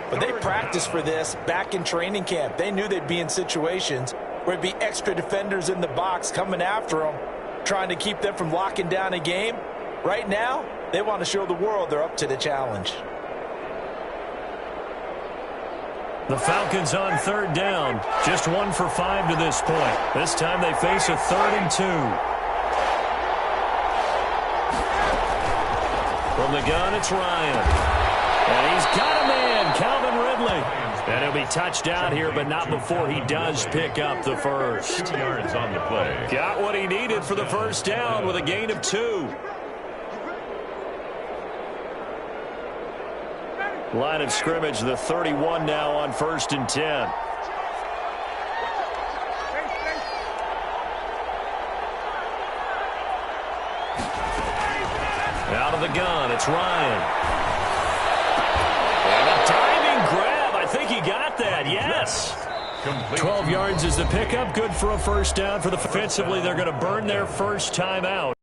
but they practiced for this back in training camp. They knew they'd be in situations where it'd be extra defenders in the box coming after them, trying to keep them from locking down a game. Right now, they want to show the world they're up to the challenge. The Falcons on third down. Just 1 for 5 to this point. This time they face a 3rd and 2. From the gun, it's Ryan. And he's got a man, Calvin Ridley. And he'll be touched down here, but not before he does pick up the first. 2 yards on the play. Got what he needed for the first down with a gain of 2. Line of scrimmage, the 31 now on 1st and 10. Out of the gun, it's Ryan. And a diving grab. I think he got that, yes. 12 yards is the pickup. Good for a first down for the offensively. They're going to burn their first time out.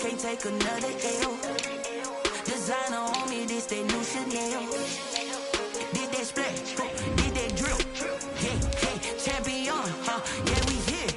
can't take another L. Designer on me, this that new Chanel. Did that splash, did that drill. Yeah, champion, yeah, we here.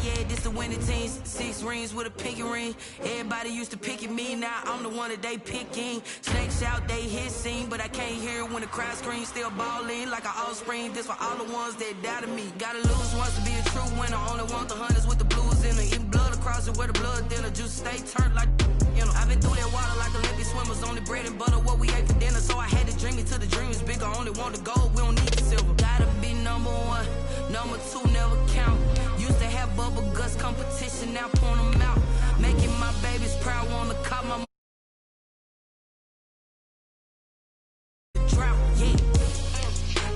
Yeah, this the winning teams. 6 rings with a pinky ring. Everybody used to pick at me, now I'm the one that they picking. Snakes out, they hissing, but I can't hear when the crowd screams. Still balling like an offspring. This for all the ones that doubted me. Gotta lose once to be a true winner. Only want the hunters with the blues in it. Eating blood across it where the blood thinner. Juice stay turned like, you know. I've been through that water like Olympic swimmers. Only bread and butter, what we ate for dinner. So I had to dream it till the dream is bigger. Only want the gold, we don't need the silver. Gotta be number 1, number 2 never count. Used to have bubble guts competition, now point them out. Making my babies proud, wanna cop my drought, yeah.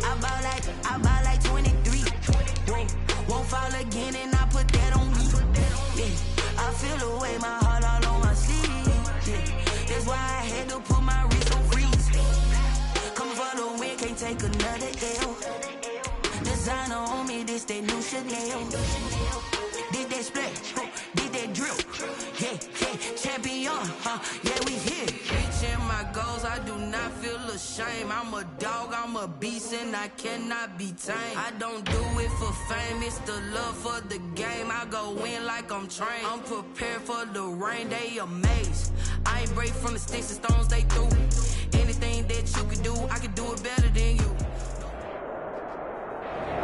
I bought like 23. Whoa, won't fall again and I put that on me. Yeah, I feel the way, my heart all on my sleeve. Yeah, that's why I had to put my wrist on freeze. Coming for the win, can't take another L. Designer on me, this that new Chanel. Did that splash, did that drill. Yeah, champion, yeah, we here. Reaching my goals, I do not feel ashamed. I'm a dog, I'm a beast, and I cannot be tamed. I don't do it for fame, it's the love for the game. I go in like I'm trained. I'm prepared for the rain, they amazed. I ain't break from the sticks and stones they threw. Anything that you can do, I can do it better than you.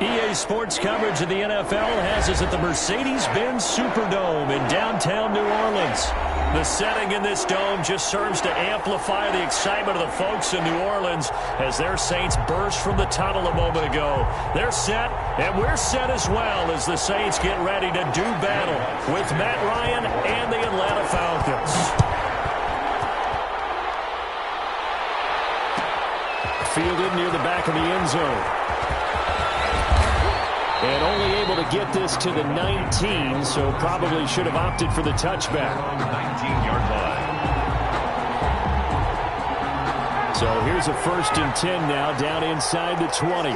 EA Sports coverage of the NFL has us at the Mercedes-Benz Superdome in downtown New Orleans. The setting in this dome just serves to amplify the excitement of the folks in New Orleans as their Saints burst from the tunnel a moment ago. They're set, and we're set as well as the Saints get ready to do battle with Matt Ryan and the Atlanta Falcons. Fielded near the back of the end zone. And only able to get this to the 19, so probably should have opted for the touchback. 19-yard line. So here's a 1st and 10 now, down inside the 20.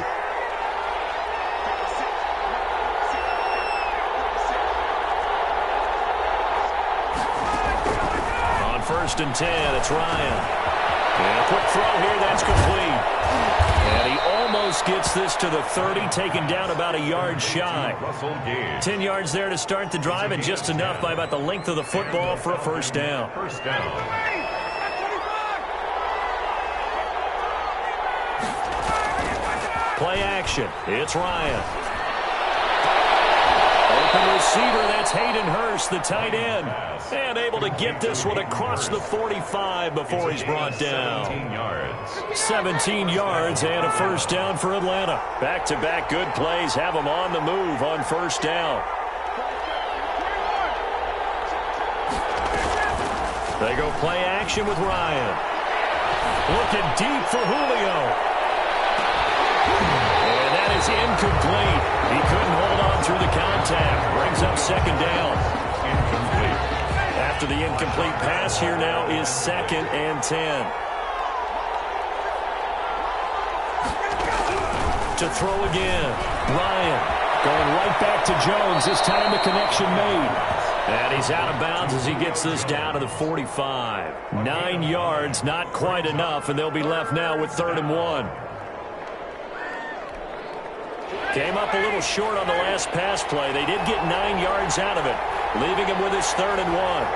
On 1st and 10, it's Ryan. And a quick throw here, that's complete. And he almost gets this to the 30, taken down about a yard shy. 10 yards there to start the drive, and just enough by about the length of the football for a first down. First down. Play action. It's Ryan. Open receiver, that's Hayden Hurst, the tight end. And able to get this one across the 45 before he's brought down. 17 yards. 17 yards and a first down for Atlanta. Back-to-back good plays have them on the move on first down. They go play action with Ryan. Looking deep for Julio. And that is incomplete. He couldn't hold on through the contact. Brings up second down. Incomplete. After the incomplete pass, here now is 2nd and 10. To throw again. Ryan going right back to Jones. This time the connection made. And he's out of bounds as he gets this down to the 45. 9 yards, not quite enough, and they'll be left now with 3rd and 1. Came up a little short on the last pass play. They did get 9 yards out of it, leaving him with his 3rd and 1.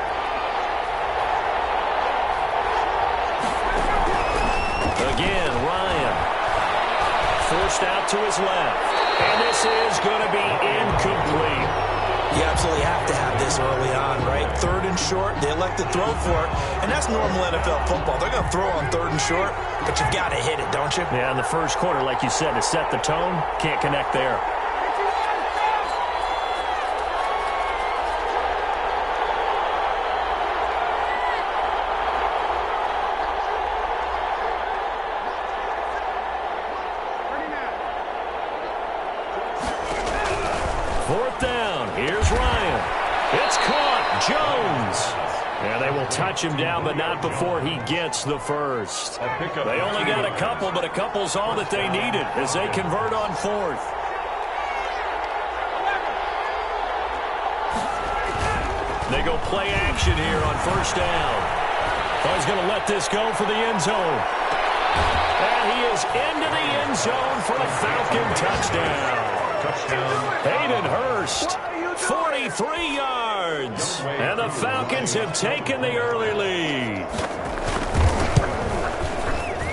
Again, Ryan. Forced out to his left. And this is going to be incomplete. You absolutely have to have this early on, right? 3rd and short, they elect to throw for it, and that's normal NFL football. They're going to throw on 3rd and short, but you've got to hit it, don't you? Yeah, in the first quarter, like you said, to set the tone, can't connect there. Fourth down. Here's Ryan. It's caught. Jones. And they will touch him down, but not before he gets the first. They only got a couple, but a couple's all that they needed as they convert on 4th. They go play action here on first down. Oh, he's going to let this go for the end zone. And he is into the end zone for a Falcon touchdown. Hayden Hurst, 43 yards. And the Falcons have taken the early lead.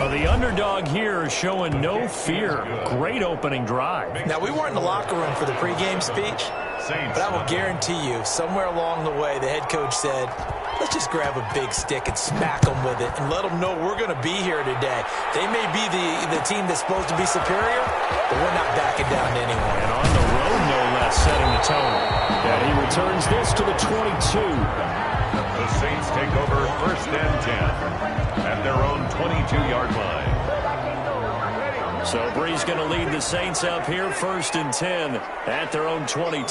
The underdog here showing no fear. Great opening drive. Now, we weren't in the locker room for the pregame speech, but I will guarantee you, somewhere along the way, the head coach said, let's just grab a big stick and smack them with it and let them know we're going to be here today. They may be the team that's supposed to be superior, but we're not backing down to anyone. And on the road, no less, setting the tone. And he returns this to the 22. The Saints take over first and 10 at their own 22-yard line. So Bree's going to lead the Saints up here first and 10 at their own 22.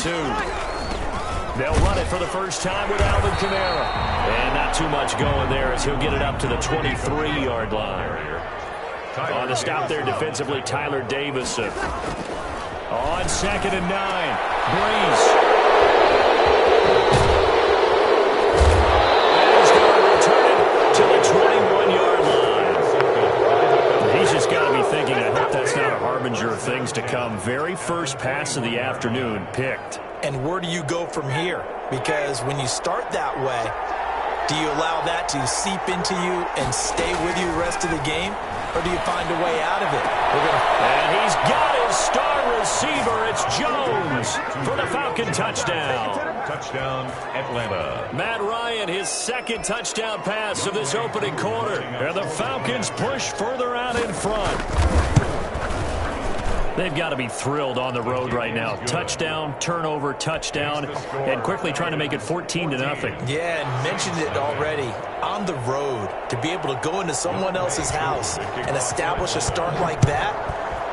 They'll run it for the first time with Alvin Kamara. And not too much going there as he'll get it up to the 23-yard line. On the stop there defensively, Tyler Davison. On 2nd and 9, Breeze. To the 21-yard line. He's just got to be thinking, I hope that's not a harbinger of things to come. Very first pass of the afternoon picked. And where do you go from here? Because when you start that way, do you allow that to seep into you and stay with you the rest of the game? Or do you find a way out of it? And he's got his star receiver. It's Jones for the Falcon touchdown. Touchdown, Atlanta. Matt Ryan, his second touchdown pass of this opening quarter. And the Falcons push further out in front. They've got to be thrilled on the road right now. Touchdown, turnover, touchdown, and quickly trying to make it 14-0. Yeah, and mentioned it already. On the road, to be able to go into someone else's house and establish a start like that,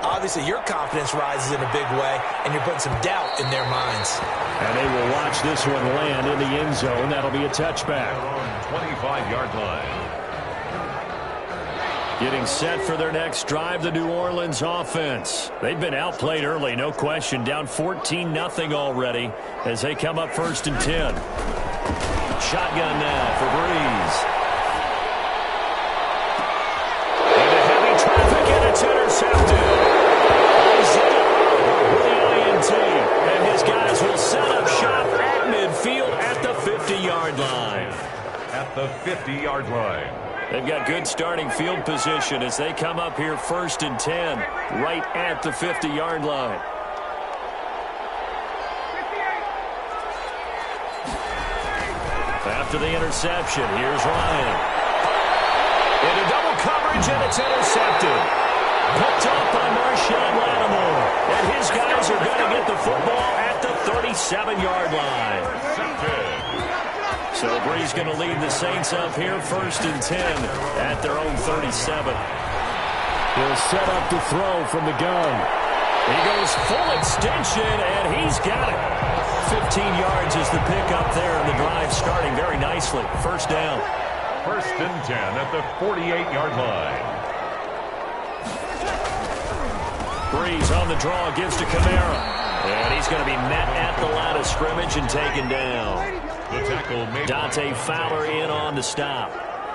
obviously your confidence rises in a big way, and you're putting some doubt in their minds. And they will watch this one land in the end zone. That'll be a touchback. 25-yard line. Getting set for their next drive, the New Orleans offense. They've been outplayed early, no question. Down 14-0 already as they come up first and 10. Shotgun now for Breeze. Into heavy traffic, and it's intercepted. Isaiah with the INT. And his guys will set up shop at midfield at the 50-yard line. At the 50-yard line. They've got good starting field position as they come up here first and 10, right at the 50-yard line. After the interception, here's Ryan. Into double coverage, and it's intercepted. Picked up by Marshawn Lattimore. And his guys are going to get the football at the 37-yard line. So Bree's going to lead the Saints up here first and 10 at their own 37. He'll set up to throw from the gun. He goes full extension, and he's got it. 15 yards is the pickup there, and the drive starting very nicely. First down. First and 10 at the 48-yard line. Breeze on the draw, gives to Kamara. And he's going to be met at the line of scrimmage and taken down. The tackle made Dante Fowler in on the stop.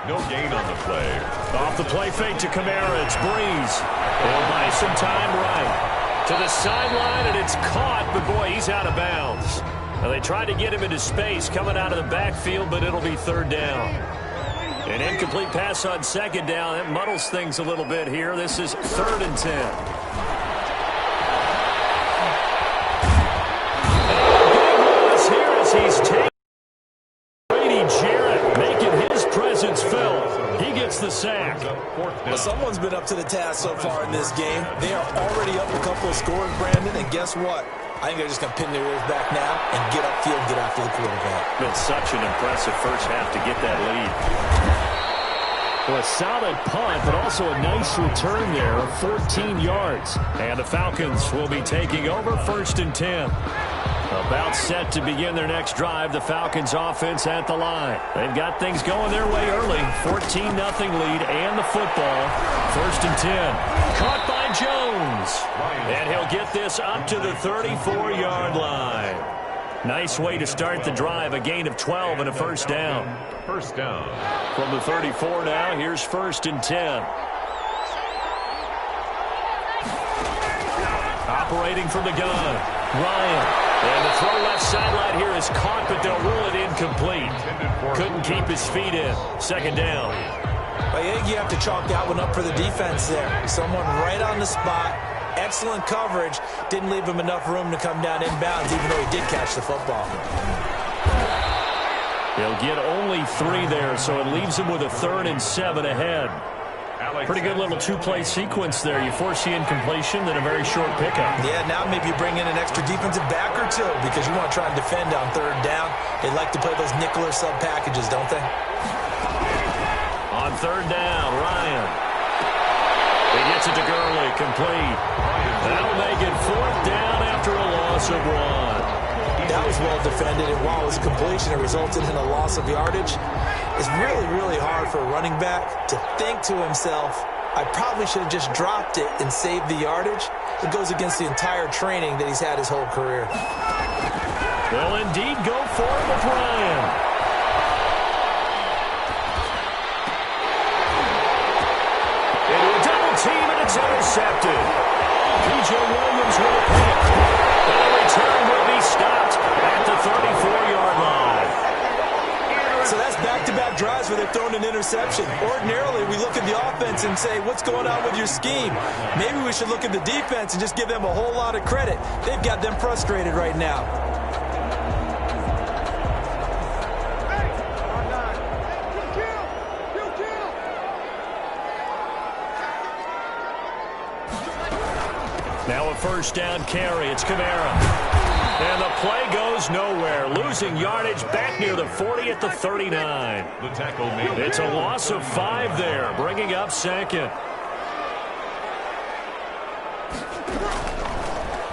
No gain on the play. Off the play fake to Kamara. It's Breeze. He'll buy some time right. To the sideline, and it's caught, but boy, he's out of bounds. Now, they tried to get him into space coming out of the backfield, but it'll be third down. An incomplete pass on second down. That muddles things a little bit here. This is 3rd and 10. He's taking Brady Jarrett, making his presence felt. He gets the sack. Well, someone's been up to the task so far in this game. They are already up a couple of scores, Brandon, and guess what? I think they're just going to pin their ears back now and get upfield and get after the quarterback. Been such an impressive first half to get that lead. Well, a solid punt, but also a nice return there of 14 yards. And the Falcons will be taking over first and 10. About set to begin their next drive, the Falcons offense at the line. They've got things going their way early. 14-0 lead and the football. First and 10. Caught by Jones. And he'll get this up to the 34-yard line. Nice way to start the drive. A gain of 12 and a first down. First down. From the 34 now, here's 1st and 10. Operating from the gun, Ryan. And the throw left sideline here is caught, but they'll rule it incomplete. Couldn't keep his feet in. 2nd down. I think you have to chalk that one up for the defense there. Someone right on the spot. Excellent coverage. Didn't leave him enough room to come down inbounds, even though he did catch the football. He'll get only 3 there, so it leaves him with a 3rd and 7 ahead. Pretty good little 2-play sequence there. You force the incompletion, then a very short pickup. Yeah, now maybe you bring in an extra defensive back or two because you want to try and defend on 3rd down. They like to play those nickel or sub packages, don't they? On 3rd down, Ryan. He gets it to Gurley, complete. That'll make it 4th down after a loss of 1. That was well defended, and while it was a completion, it resulted in a loss of yardage. It's really, really hard for a running back to think to himself, I probably should have just dropped it and saved the yardage. It goes against the entire training that he's had his whole career. They'll indeed go for it with Ryan. Into a double team, and it's intercepted. P.J. Williams with a pick. And the return will be stopped at the 34-yard line. So that's back-to-back drives where they've thrown an interception. Ordinarily, we look at the offense and say, what's going on with your scheme? Maybe we should look at the defense and just give them a whole lot of credit. They've got them frustrated right now. Now a 1st down carry. It's Kamara. And the play goes nowhere. Losing yardage back near the 40 at the 39. The tackle made. It's a loss of 5 there, bringing up 2nd.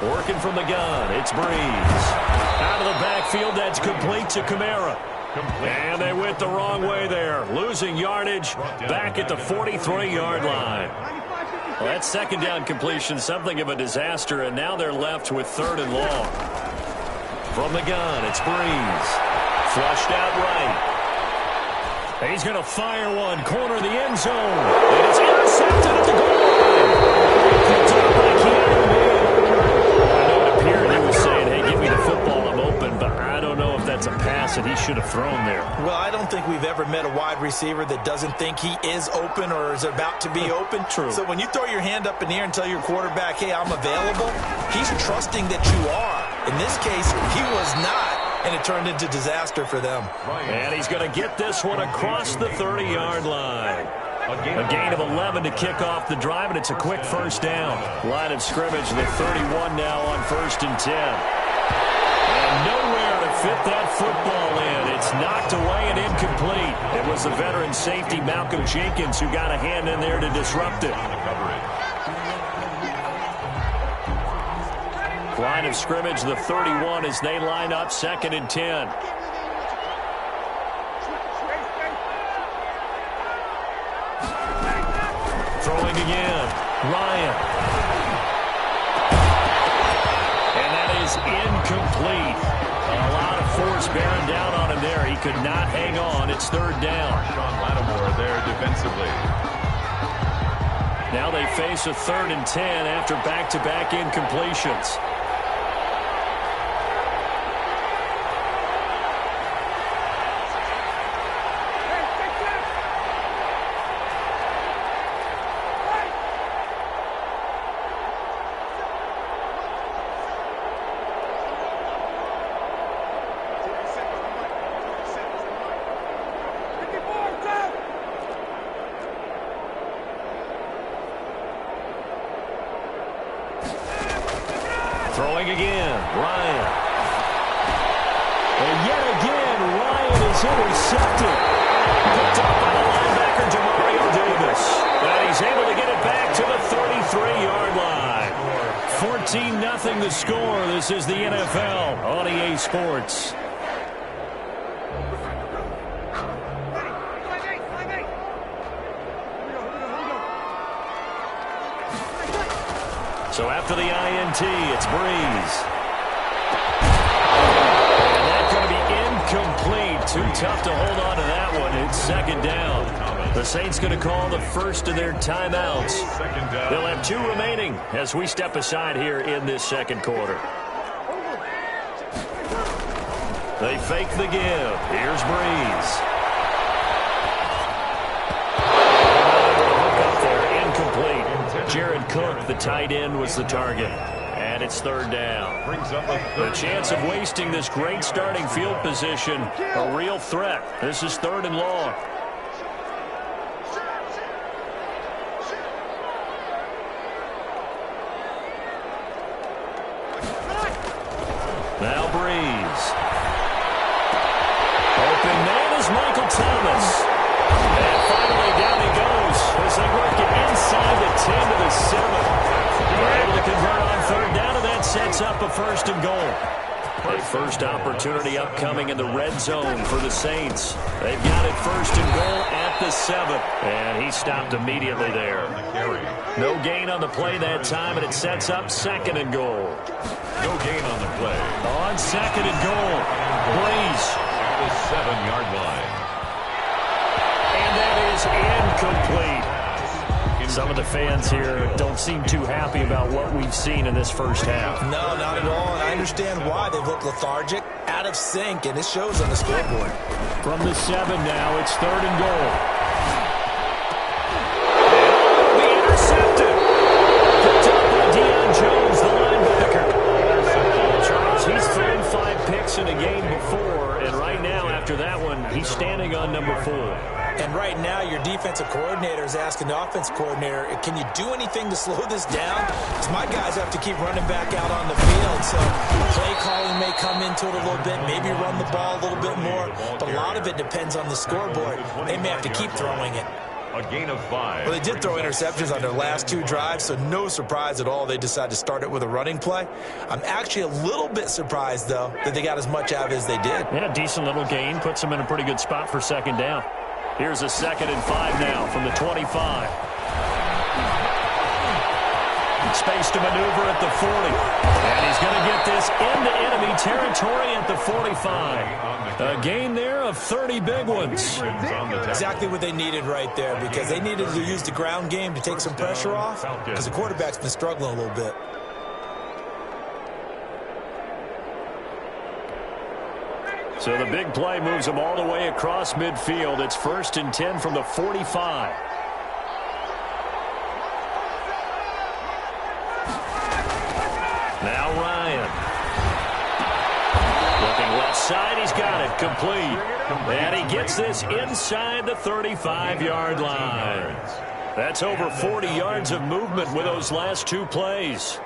Working from the gun, it's Breeze. Out of the backfield, that's complete to Kamara. And they went the wrong way there. Losing yardage back at the 43-yard line. Well, that 2nd down completion, something of a disaster, and now they're left with 3rd and long. From the gun, it's Breeze. Flushed out right. He's going to fire one, corner of the end zone. And it's intercepted at the goal line. Picked up by Keanu Neal. I know it appeared he was saying, hey, give me the football, I'm open, but I don't know if that's a pass that he should have thrown there. Well, I don't think we've ever met a wide receiver that doesn't think he is open or is about to be open. True. So when you throw your hand up in the air and tell your quarterback, hey, I'm available, he's trusting that you are. In this case, he was not, and it turned into disaster for them. And he's going to get this one across the 30-yard line. A gain of 11 to kick off the drive, and it's a quick 1st down. Line of scrimmage, the 31 now on 1st and 10. And nowhere to fit that football in. It's knocked away and incomplete. It was the veteran safety, Malcolm Jenkins, who got a hand in there to disrupt it. Line of scrimmage, the 31, as they line up 2nd and 10. Throwing again, Ryan. And that is incomplete. A lot of force bearing down on him there. He could not hang on. It's 3rd down. Sean Lattimore there defensively. Now they face a 3rd and 10 after back-to-back incompletions. Throwing again, Ryan. And yet again, Ryan is intercepted. Picked up by the linebacker, Jamario Davis. And he's able to get it back to the 33-yard line. 14-0 the score. This is the NFL on EA Sports. So after the INT, it's Breeze. Too tough to hold on to that one. It's second down. The Saints going to call the first of their timeouts. They'll have 2 remaining as we step aside here in this second quarter. They fake the give. Here's Breeze. Hook up there, incomplete. Jared Cook, the tight end, was the target. And it's third down. The chance of wasting this great starting field position, a real threat. This is third and long. Now Breeze. Open man is Michael Thomas. And finally down he goes as they work it inside the 10 to the 7. They're able to convert on third down, and that sets up a first and goal. A first opportunity upcoming in the red zone for the Saints. They've got it first and goal at the 7. And he stopped immediately there. No gain on the play that time, and it sets up second and goal. No gain on the play. On second and goal, Breeze. At the 7-yard line. And that is incomplete. Some of the fans here don't seem too happy about what we've seen in this first half. No, not at all, and I understand why. They've looked lethargic, out of sync, and it shows on the scoreboard. From the 7 now, it's third and goal. The intercepted. Picked up by Deion Jones, the linebacker. Charles, he's thrown 5 picks in a game before, and right now, after that one, he's standing on number 4. And right now, your defensive coordinator is asking the offensive coordinator, can you do anything to slow this down? Because my guys have to keep running back out on the field. So play calling may come into it a little bit, maybe run the ball a little bit more. But a lot of it depends on the scoreboard. They may have to keep throwing it. A gain of 5. Well, they did throw interceptions on their last 2 drives, so no surprise at all they decided to start it with a running play. I'm actually a little bit surprised, though, that they got as much out of it as they did. Yeah, decent little gain. Puts them in a pretty good spot for second down. Here's a 2nd and 5 now from the 25. Space to maneuver at the 40. And he's going to get this into enemy territory at the 45. A gain there of 30 big ones. Exactly what they needed right there, because they needed to use the ground game to take some pressure off, because the quarterback's been struggling a little bit. So the big play moves them all the way across midfield. It's 1st and 10 from the 45. Now Ryan. Looking left side, he's got it, complete. And he gets this inside the 35-yard line. That's over 40 yards of movement with those last 2 plays.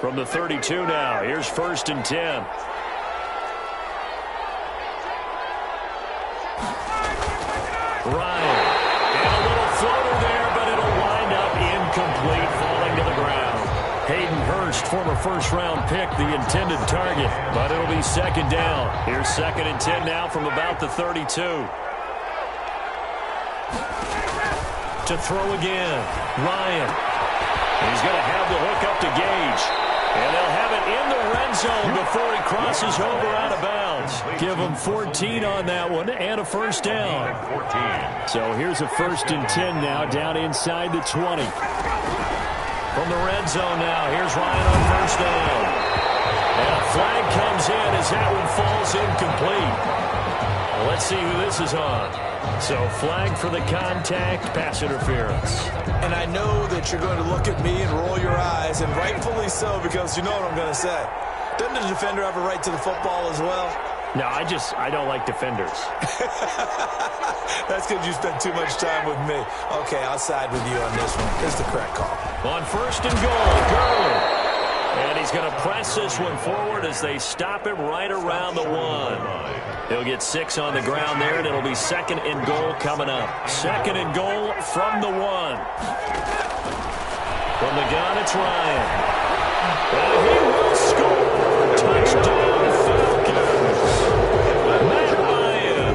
From the 32 now, here's 1st and 10. Ryan. And a little floater there, but it'll wind up incomplete, falling to the ground. Hayden Hurst, former first-round pick, the intended target, but it'll be second down. Here's 2nd and 10 now from about the 32. To throw again, Ryan. He's going to have the hook up to Gage. And they'll have it in the red zone before he crosses over out of bounds. Give him 14 on that one and a first down. So here's a 1st and 10 now down inside the 20. From the red zone now, here's Ryan on first down. And a flag comes in as that one falls incomplete. Well, let's see who this is on. So flag for the contact, pass interference. And I know that you're going to look at me and roll your eyes, and rightfully so, because you know what I'm going to say. Doesn't the defender have a right to the football as well? No, I don't like defenders. That's because you spend too much time with me. Okay, I'll side with you on this one. It's the correct call. On 1st and goal, Gurley. And he's going to press this one forward as they stop him right around the 1. He'll get 6 on the ground there, and it'll be 2nd and goal coming up. 2nd and goal from the 1. From the gun, it's Ryan. And he will score. Touchdown, Falcons. Matt Ryan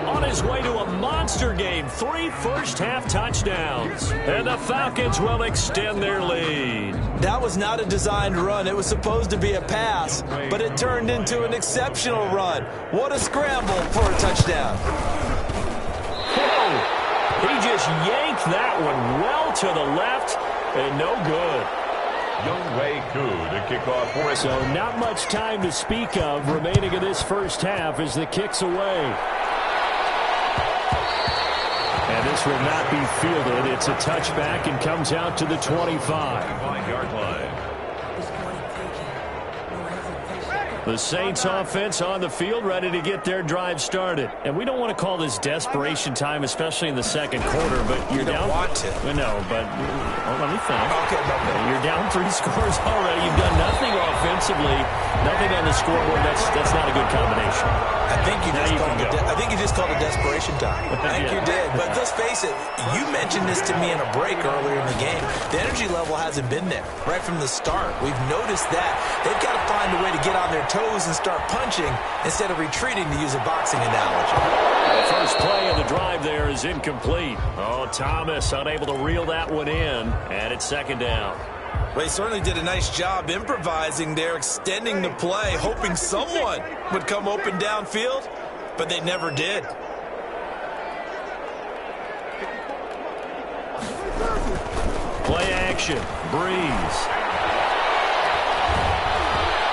on his way to a mile. monster game. 3 first-half touchdowns. And the Falcons will extend their lead. That was not a designed run. It was supposed to be a pass, but it turned into an exceptional run. What a scramble for a touchdown. Whoa. He just yanked that one well to the left and no good. Younghoe Koo to kick off for it. So not much time to speak of remaining in this first half as the kick's away. And this will not be fielded. It's a touchback and comes out to the 25. 5-yard line. The Saints offense on the field, ready to get their drive started. And we don't want to call this desperation time, especially in the second quarter, but you're down. You don't want to. No, but let me finish. Okay. You're down 3 scores already. You've done nothing offensively, nothing on the scoreboard. That's not a good combination. I think you just called it desperation time. I think you did. But let's face it, you mentioned this to me in a break earlier in the game. The energy level hasn't been there right from the start. We've noticed that. They've got to find a way to get on their toes and start punching instead of retreating, to use a boxing analogy. The first play of the drive there is incomplete. Oh, Thomas unable to reel that one in, and it's second down. Well, he certainly did a nice job improvising there, extending the play, hoping someone would come open downfield, but they never did. Play action, Breeze.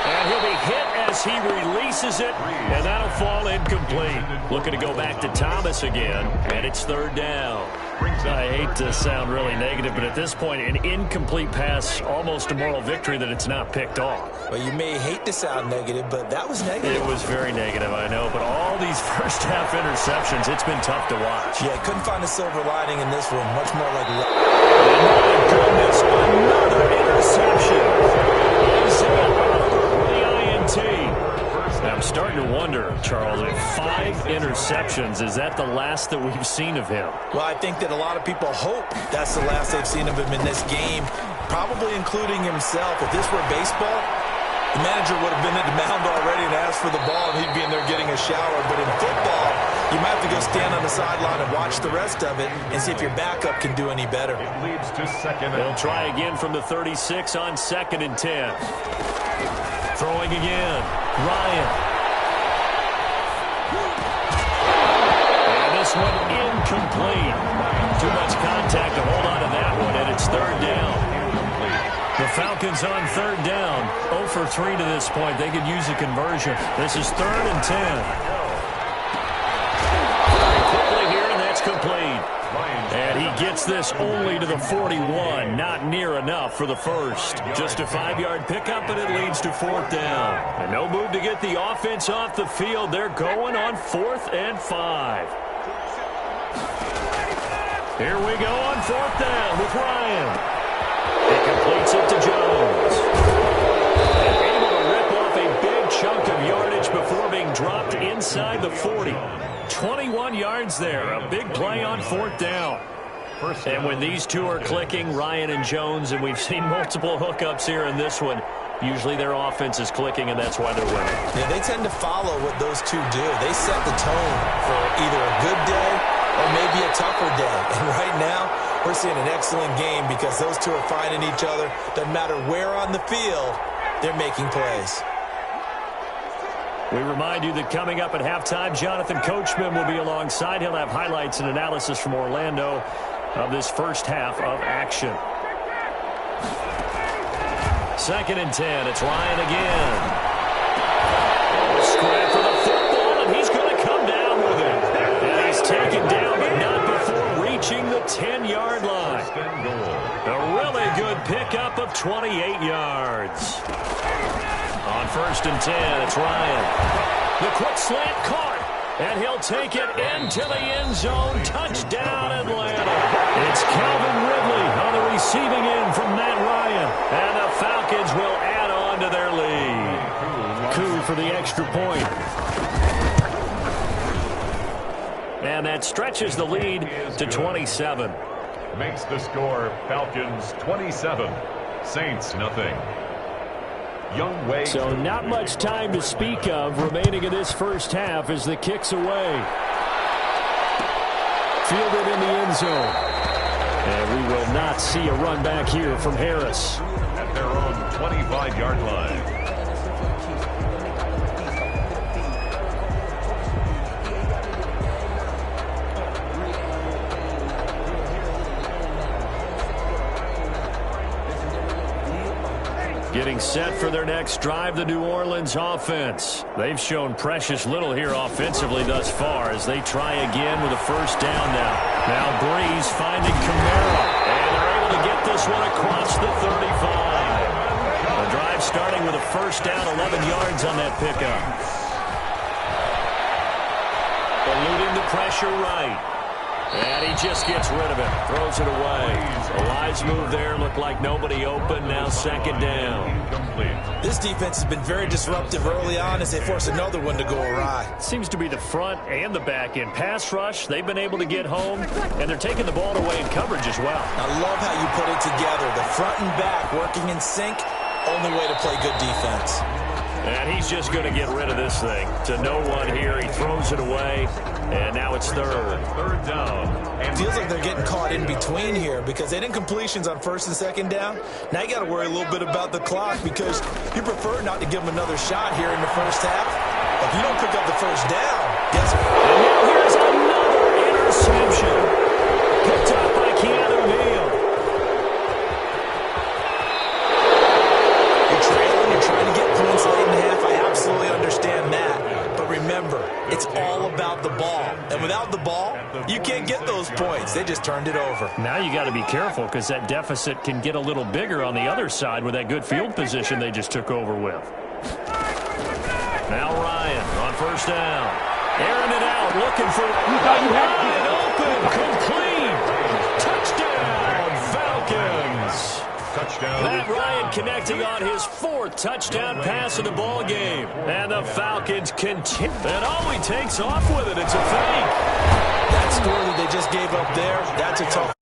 And he'll be hit as he releases it, and that'll fall incomplete. Looking to go back to Thomas again, and it's third down. I hate to sound really negative, but at this point, an incomplete pass, almost a moral victory that it's not picked off. Well, you may hate to sound negative, but that was negative. It was very negative, I know, but all these first-half interceptions, it's been tough to watch. Yeah, couldn't find a silver lining in this one, much more like... Oh, my goodness, another interception. I'm starting to wonder, Charles, if 5 interceptions, is that the last that we've seen of him? Well, I think that a lot of people hope that's the last they've seen of him in this game, probably including himself. If this were baseball, the manager would have been at the mound already and asked for the ball, and he'd be in there getting a shower. But in football, you might have to go stand on the sideline and watch the rest of it and see if your backup can do any better. It leads to second. They'll try again from the 36 on 2nd and 10. Throwing again, Ryan. And this one incomplete. Too much contact to hold on to that one, and it's third down. The Falcons on third down, 0 for 3 to this point. They could use a conversion. This is 3rd and 10. Very quickly here, and that's complete. And he gets this only to the 41. Not near enough for the first. Just a 5-yard pickup, and it leads to 4th down. And no move to get the offense off the field. They're going on 4th and 5. Here we go on 4th down with Ryan. He completes it to Jones. And able to rip off a big chunk of yardage before being dropped inside the 40. 21 yards there. A big play on 4th down. And when these two are clicking, Ryan and Jones, and we've seen multiple hookups here in this one, usually their offense is clicking, and that's why they're winning. Yeah, they tend to follow what those two do. They set the tone for either a good day or maybe a tougher day. And right now, we're seeing an excellent game because those two are finding each other. Doesn't matter where on the field, they're making plays. We remind you that coming up at halftime, Jonathan Coachman will be alongside. He'll have highlights and analysis from Orlando of this first half of action. 2nd and 10. It's Ryan again. Scrap for the football, and he's going to come down with it. And he's taken down, but not before reaching the 10-yard line. A really good pickup of 28 yards. On 1st and 10, it's Ryan. The quick slant caught, and he'll take it into the end zone. Touchdown, Atlanta. It's Calvin Ridley on the receiving end from Matt Ryan, and the Falcons will add on to their lead. Koo for the extra point. And that stretches the lead to 27. Makes the score Falcons 27, Saints nothing. Younghoe. So not much time to speak of remaining in this first half as the kick's away. fielded in the end zone. And we will not see a run back here from Harris. At their own 25-yard line. Getting set for their next drive, the New Orleans offense. They've shown precious little here offensively thus far as they try again with a first down now. Now Breeze finding Kamara, and they're able to get this one across the 35. The drive starting with a first down, 11 yards on that pickup. Eluding the pressure right. And he just gets rid of it. Throws it away. A wise move there. Looked like nobody open. Now second down. This defense has been very disruptive early on as they force another one to go awry. Seems to be the front and the back end. Pass rush, they've been able to get home, and they're taking the ball away in coverage as well. I love how you put it together. The front and back working in sync. Only way to play good defense. And he's just going to get rid of this thing. To no one here. He throws it away. And now it's third. Third down. It feels like they're getting caught in between here because they didn't incompletions on first and second down. Now you got to worry a little bit about the clock because you prefer not to give them another shot here in the first half. If you don't pick up the first down, guess what? And now here's another interception. Picked up by Keanu Neal. You're trailing. You're trying to get points late in the half. I absolutely understand that. But remember, it's all about the ball. And without the ball, you can't get those points. They just turned it over. Now you got to be careful because that deficit can get a little bigger on the other side with that good field position they just took over with. Now Ryan on first down. Airing it out, looking for wide open, complete. Touchdown, Falcons. Touchdown. Matt Ryan connecting on his fourth touchdown pass of the ball game. And the Falcons continue. And all he takes off with it, it's a fake. That score that they just gave up there, that's a tough